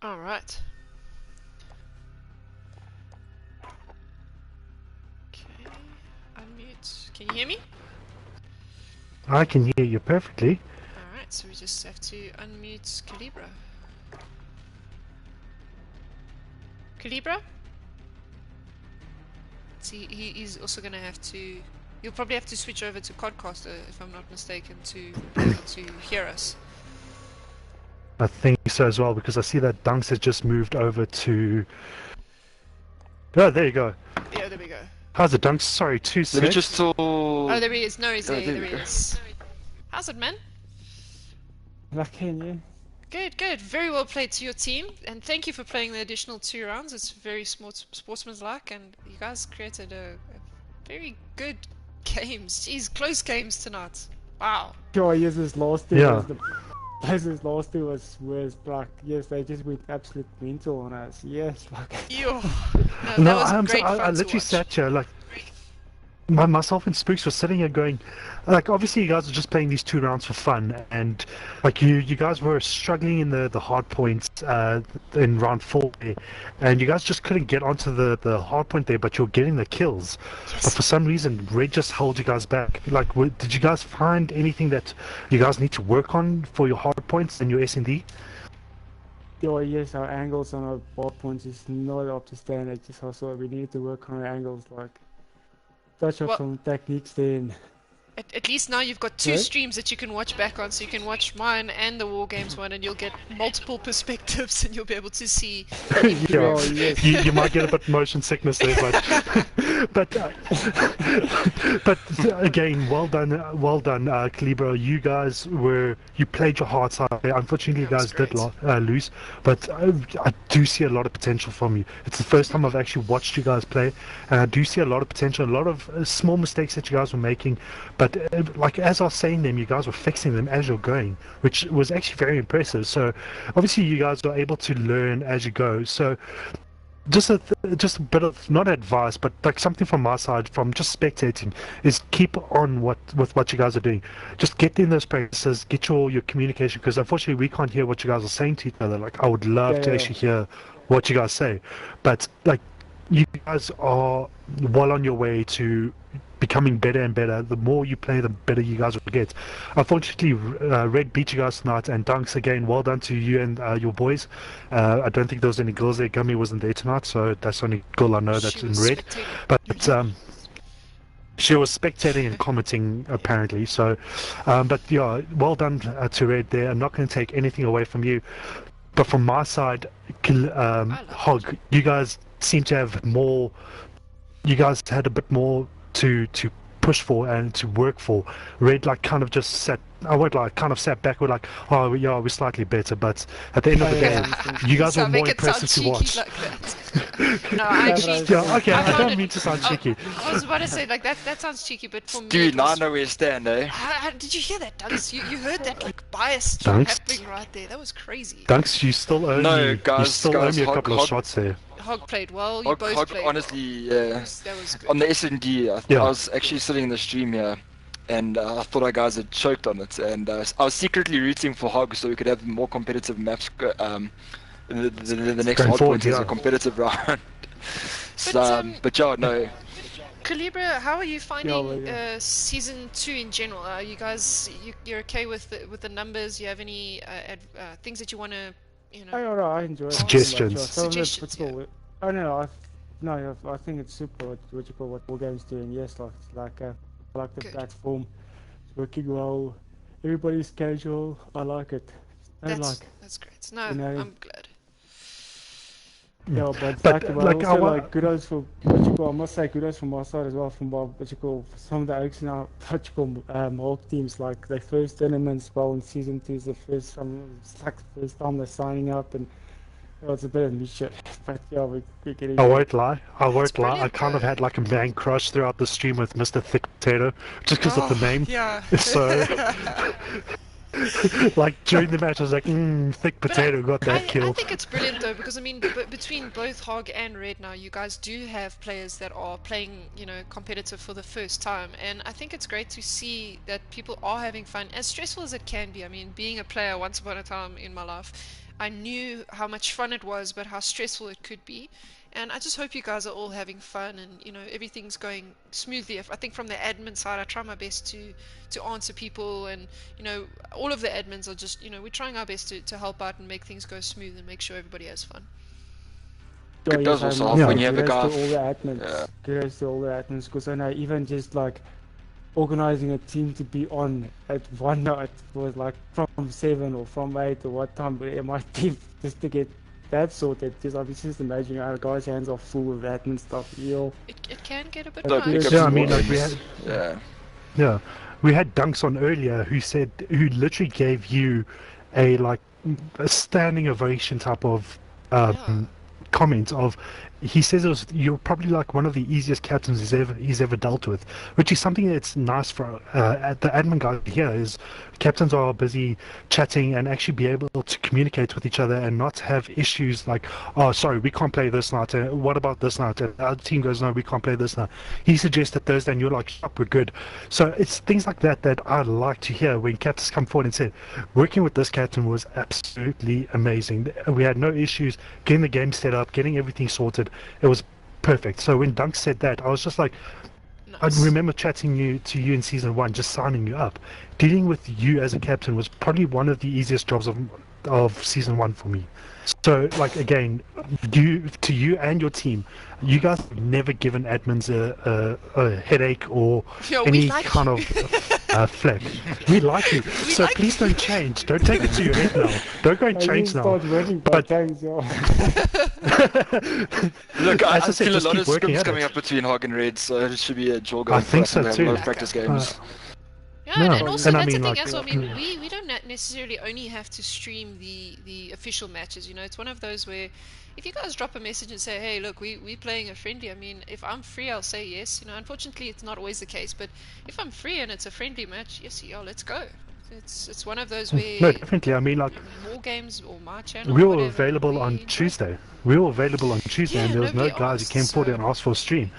All right. Okay. Unmute. Can you hear me? I can hear you perfectly. All right. So we just have to unmute Calibra. Calibra? See, he's also gonna have to. You'll probably have to switch over to Codcaster, if I'm not mistaken, to be able to hear us. I think so as well, because I see that Dunks has just moved over to... Oh, there you go. Yeah, there we go. How's it, Dunks? Sorry, 2 Let me seconds. just saw... Oh, there he is. No, he's there. there There we he go. is. How's it, man? Lucky you. Good, good. Very well played to your team, and thank you for playing the additional 2 rounds. It's very sportsmanlike, and you guys created a very good games. Jeez, close games tonight. Wow. Sure, yes, his last two Yeah. was the... His last two was like, yes, they just went absolute mental on us. Yes, like... Yo. No, that was great fun I to literally watch. sat here, like... Myself and Spooks were sitting here going, like, obviously you guys are just playing these 2 rounds for fun, and like you guys were struggling in the hard points in round 4 there, and you guys just couldn't get onto the hard point there, but you're getting the kills. Yes. But for some reason, Red just held you guys back. Like, did you guys find anything that you guys need to work on for your hard points and your S&D? Oh, yes, our angles on our ball points is not up to standard. Just also, we need to work on our angles, like... touch up Well- some techniques then. At least now you've got 2 Right? streams that you can watch back on, so you can watch mine and the WarGames one, and you'll get multiple perspectives, and you'll be able to see. Yeah. Oh, yes. You might get a bit motion sickness there, but but again, well done, Calibra. You guys you played your hearts out. Unfortunately, you That was guys did great. lose, but I do see a lot of potential from you. It's the first time I've actually watched you guys play, and I do see a lot of potential. A lot of small mistakes that you guys were making, but like as I was saying them, you guys were fixing them as you're going, which was actually very impressive. So obviously, you guys are able to learn as you go. So just a bit of not advice, but like something from my side, from just spectating, is keep on with what you guys are doing. Just get in those practices, get your communication, because unfortunately we can't hear what you guys are saying to each other. Like I would love to Yeah. actually hear what you guys say, but like you guys are well on your way to becoming better and better. The more you play, the better you guys will get. Unfortunately, Red beat you guys tonight, and Dunks again, well done to you and your boys. I don't think there was any girls there. Gummy wasn't there tonight, so that's the only girl I know that's She in was red. spectating. But she was spectating and commenting apparently. So, but yeah, well done to Red there. I'm not going to take anything away from you, but from my side, HOG, you guys seem to have more. You guys had a bit more to push for and to work for. Red like kind of just sat. I won't like kind of sat back with like, oh yeah, we're slightly better, but at the end of the day, you guys So were more make it sound impressive to cheeky watch. like that. No, I actually. Yeah, okay, I found don't it- mean to sound cheeky. I was about to say like that sounds cheeky, but for me, Dude, it now I was- know where you stand, eh? Did you hear that, Dunks? You heard that like bias Dunks? happening right there. That was crazy. Dunks, you still owe No, me. You guys, still owe me a Hog- couple of Hog- shots there. Hog played well. You Hog, both Hog, played honestly, well. yeah. That was good. On the S&D, I Yeah. was actually sitting in the stream here, and I thought our guys had choked on it, and I was secretly rooting for Hog so we could have more competitive maps in the next Going hard forward, point as yeah. a competitive round. So, but yeah, no. Calibra, how are you finding well, yeah. season 2 in general? Are you guys you're okay with the numbers? Do you have any things that you want to I don't know, I enjoy it. Suggestions. Some of the Suggestions, football, I don't know, I think it's super what you call what WarGames doing. Yes, like I like the Good. platform. It's working well. Everybody's casual. I like it. I like. That's great. No, you know, I'm glad. Yeah, but But, like, like, I also wa- like kudos for what you call. I must say kudos from my side as well. From what you call some of the Oaks now, what you call HOG teams. Like their first tournaments, well in season 2 is the first time. It's like the first time they're signing up, and Well, it's a bit of mischief, but yeah, we're getting I there. won't lie. It's I brilliant kind of though. had like a man crush throughout the stream with Mr. Thick Potato, just because of the Oh, name. yeah. So, like during the match, I was like, Thick But Potato got that I kill. think it's brilliant though because I mean between both Hog and Red now you guys do have players that are playing competitive for the first time, and I think it's great to see that people are having fun, as stressful as it can be. I mean, being a player once upon a time in my life, I knew how much fun it was but how stressful it could be. And I just hope you guys are all having fun and everything's going smoothly. I think from the admin side, I try my best to answer people, and all of the admins are just we're trying our best to help out and make things go smooth and make sure everybody has fun. Yeah, It does yes, I also must help say when you have a kudos guy. to all the admins. Yeah. Kudos to all the admins, because I know even just like organizing a team to be on at one night was like from 7 or from 8 or what time it might be just to get that sorted. Just I was just imagining our guys' hands are full with admin stuff. It can get a bit So pick much. up Yeah, I some more mean, like games. Yeah. yeah, we had Dunks on earlier who literally gave you a like a standing ovation type of Yeah. comment of. He says you're probably like one of the easiest captains he's ever dealt with, which is something that's nice for the admin guy here. Is captains are busy chatting and actually be able to communicate with each other and not have issues like, oh, sorry, we can't play this night. What about this night? And the other team goes, no, we can't play this night. He suggested Thursday, and you're like, stop, we're good. So it's things like that that I like to hear when captains come forward and said, working with this captain was absolutely amazing. We had no issues getting the game set up, getting everything sorted. It was perfect. So when Dunk said that, I was just like, I Nice. remember chatting to you in season 1, just signing you up. Dealing with you as a captain was probably one of the easiest jobs of season 1 for me. So, like again, you and your team, you guys have never given admins a headache or Yeah, we any like kind you. of flack. We like you, so like please don't change. Don't take it to your head now. Don't go and I change just now. start winning by But thanks, yeah. Look, I as I said, feel a just lot keep of working scrims at coming it. up between Hog and Red, so it should be a draw I going for think us, and so we have a lot too. of practice Lekker. games. Yeah, and No, also and I that's the mean thing like, as well. I mean, we don't necessarily only have to stream the official matches. It's one of those where if you guys drop a message and say, hey, look, we're playing a friendly. I mean, if I'm free, I'll say yes. Unfortunately, it's not always the case. But if I'm free and it's a friendly match, yes, yeah, let's go. It's one of those no, where definitely. I mean like, WarGames or my channel we or were whatever, available on we enjoy. Tuesday. We were available on Tuesday, and Yeah, there was no nobody guys who asked, came forward so and asked for a stream.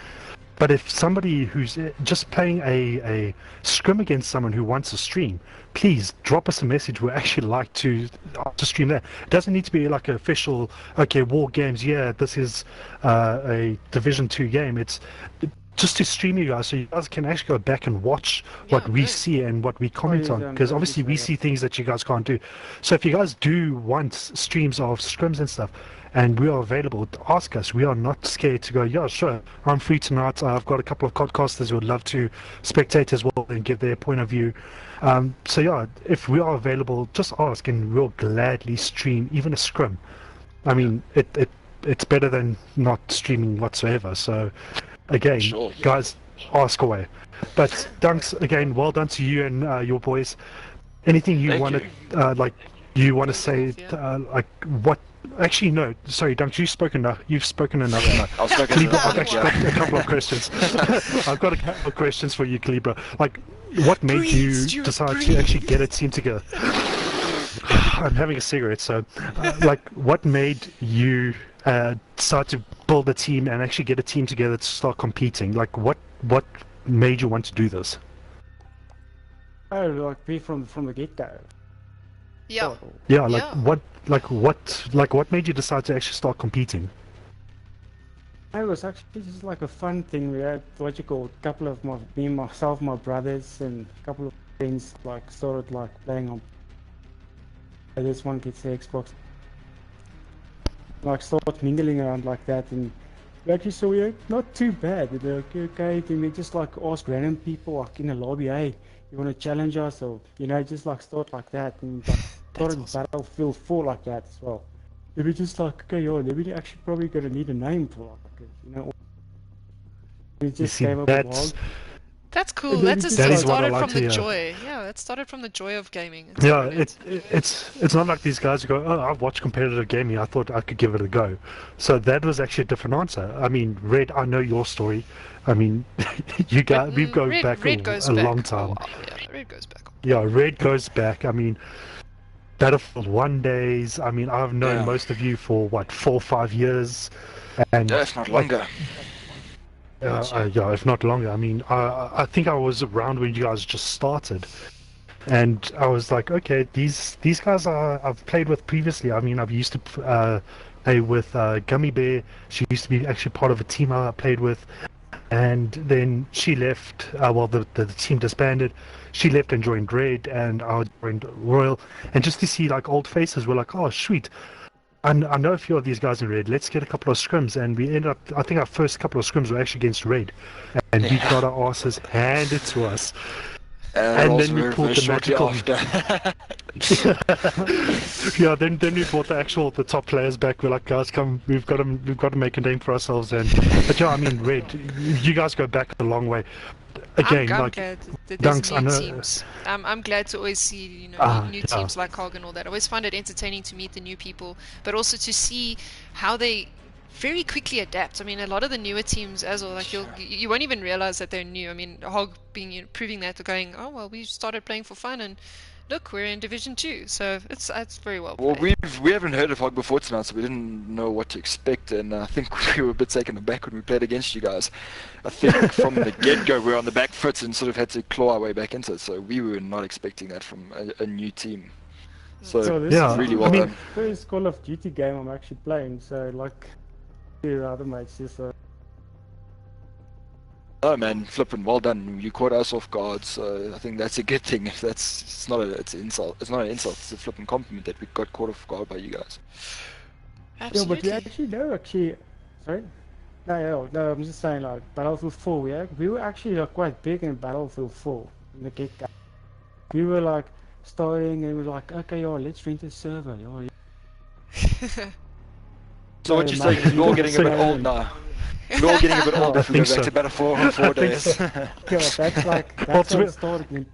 But if somebody who's just playing a scrim against someone who wants a stream, please drop us a message. We'd actually like to stream that. It doesn't need to be like an official, okay, War Games, yeah, this is a Division 2 game. It's just to stream you guys so you guys can actually go back and watch yeah, what we no. see and what we Oh, comment yes, on, because obviously we see things that you guys can't do. So if you guys do want streams of scrims and stuff, and we are available, ask us. We are not scared to go, yeah, sure, I'm free tonight. I've got a couple of podcasters who would love to spectate as well and give their point of view. So yeah, if we are available, just ask and we'll gladly stream even a scrim. I mean, it's better than not streaming whatsoever. So again, Sure. guys, ask away. But Dunks, again, well done to you and your boys. Anything you Thank want you. to you want to say, Yeah. like what? Actually, no. Sorry, Dunks. You've spoken enough. You've spoken enough. I've spoken Calibra, enough, I've actually got a couple of questions. I've got a couple of questions for you, Calibra. Like, what made Breathe, you Stuart, decide breathe. to actually get a team together? I'm having a cigarette, so like, what made you decide to build a team and actually get a team together to start competing? Like, what made you want to do this? Oh, like be from the get-go. Yeah. Yeah, like Yeah. what made you decide to actually start competing? It was actually just like a fun thing. We had what you call a couple of myself, my brothers, and a couple of friends like started like playing on. This one gets the Xbox. Like start mingling around like that, and we actually saw not too bad. They're like, okay, then we just like ask random people like in the lobby, hey, you want to challenge us, or just like start like that, and like started Battlefield 4 like that as well. They were just like, okay, yo, we actually probably gonna need a name for like, we just see, came up that's with That's cool. And then That you just That is what I started like from to the hear. joy. Yeah, that started from the joy of gaming. It's Yeah, brilliant. it's not like these guys who go, oh, I've watched competitive gaming. I thought I could give it a go. So that was actually a different answer. I mean, Red, I know your story. I mean, you But guys, we've gone back Red goes a long back a time. while. Yeah, Red goes back. Yeah, Red goes back. I mean, Battlefield 1 days. I mean, I've known Yeah. most of you for what, 4 or 5 years, and Yeah, if not like, longer. yeah, if not longer. I mean, I think I was around when you guys just started, and I was like, okay, these guys I've played with previously. I mean, I've used to play with Gummy Bear. She used to be actually part of a team I played with, and then she left. Well, the team disbanded. She left and joined Red, and I joined Royal. And just to see like old faces, we're like, oh, sweet. And I know a few of these guys in Red. Let's get a couple of scrims, and we ended up. I think our first couple of scrims were actually against Red, and we got our asses handed to us. And then we pulled the magical. After. Yeah, then we brought the top players back. We're like, guys, come, we've got to make a name for ourselves. And but yeah, I mean, Red, you guys go back a long way. Again, I'm like glad that there's Dunks, I new know. teams. I'm glad to always see new Yeah. teams like HOG and all that. I always find it entertaining to meet the new people, but also to see how they very quickly adapt. I mean, a lot of the newer teams as well, like you won't even realize that they're new. I mean, HOG being proving that, they're going, oh well, we started playing for fun, and look, we're in Division 2, so it's very well Well, played. we haven't heard of HOG before tonight, so we didn't know what to expect, and I think we were a bit taken aback when we played against you guys. I think from the get-go we were on the back foot and sort of had to claw our way back into it, so we were not expecting that from a new team. So this Yeah, is really I well mean- done. the first Call of Duty game I'm actually playing, so like, your other mates just Oh man, flipping well done. You caught us off guard, so I think that's a good thing. If it's not an insult. It's not an insult. It's a flipping compliment that we got caught off guard by you guys. Yeah, Absolutely. but we actually know sorry? No, I'm just saying like Battlefield 4, we were actually like quite big in Battlefield 4 in the get-go. We were like starting and we were like, okay, let's rent a server, So what you say? We're all getting a bit old now. We're all getting a bit old if we go think back so. to Battlefield in 4 days. Yeah, that's What's how it with- started. When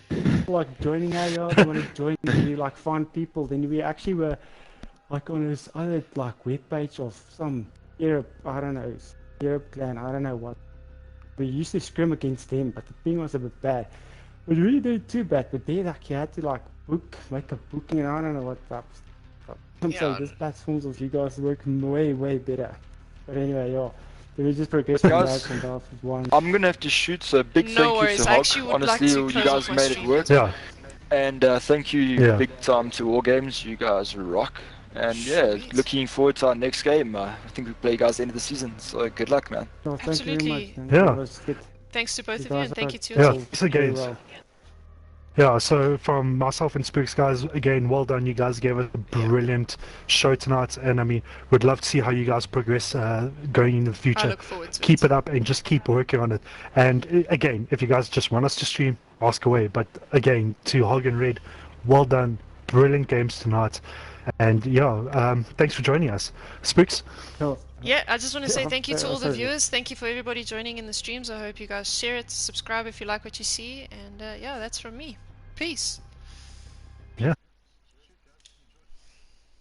people like joining our yard, they want to join, and you like find people. Then we actually were like on this other like web page of some Europe, I don't know, Europe clan, I don't know what. We used to scrim against them, but the thing was a bit bad. We really did too bad, but they like you had to like make a booking, and I don't know what stuff. I'm Yeah. sorry, this platforms of you guys work way better. But anyway, then we just progressed from Guys, that from Battlefield 1. I'm gonna have to shoot, so big No thank worries, you to I HOG. actually would like Honestly, to you close guys off my made it stream. work. Yeah, And thank you Yeah. big time to WarGames. You guys rock. And yeah, Sweet. looking forward to our next game. I think we play you guys at the end of the season. So good luck, man. No, thank you very Absolutely. much. man. Yeah. That was good. Thanks to both You of you, guys and thank are you to your Yeah. team. Thanks again. very well. Yeah, so from myself and Spooks, guys, again, well done. You guys gave us a brilliant show tonight, and I mean, we'd love to see how you guys progress going in the I future. look forward to Keep it up and just keep working on it. And again, if you guys just want us to stream, ask away. But again, to HOG and Red, well done. Brilliant games tonight. And yeah, thanks for joining us. Spooks? Cool. Yeah, I just want to say Yeah, thank you to all the sorry. viewers. Thank you for everybody joining in the streams. I hope you guys share it, subscribe if you like what you see, and yeah, that's from me. Peace.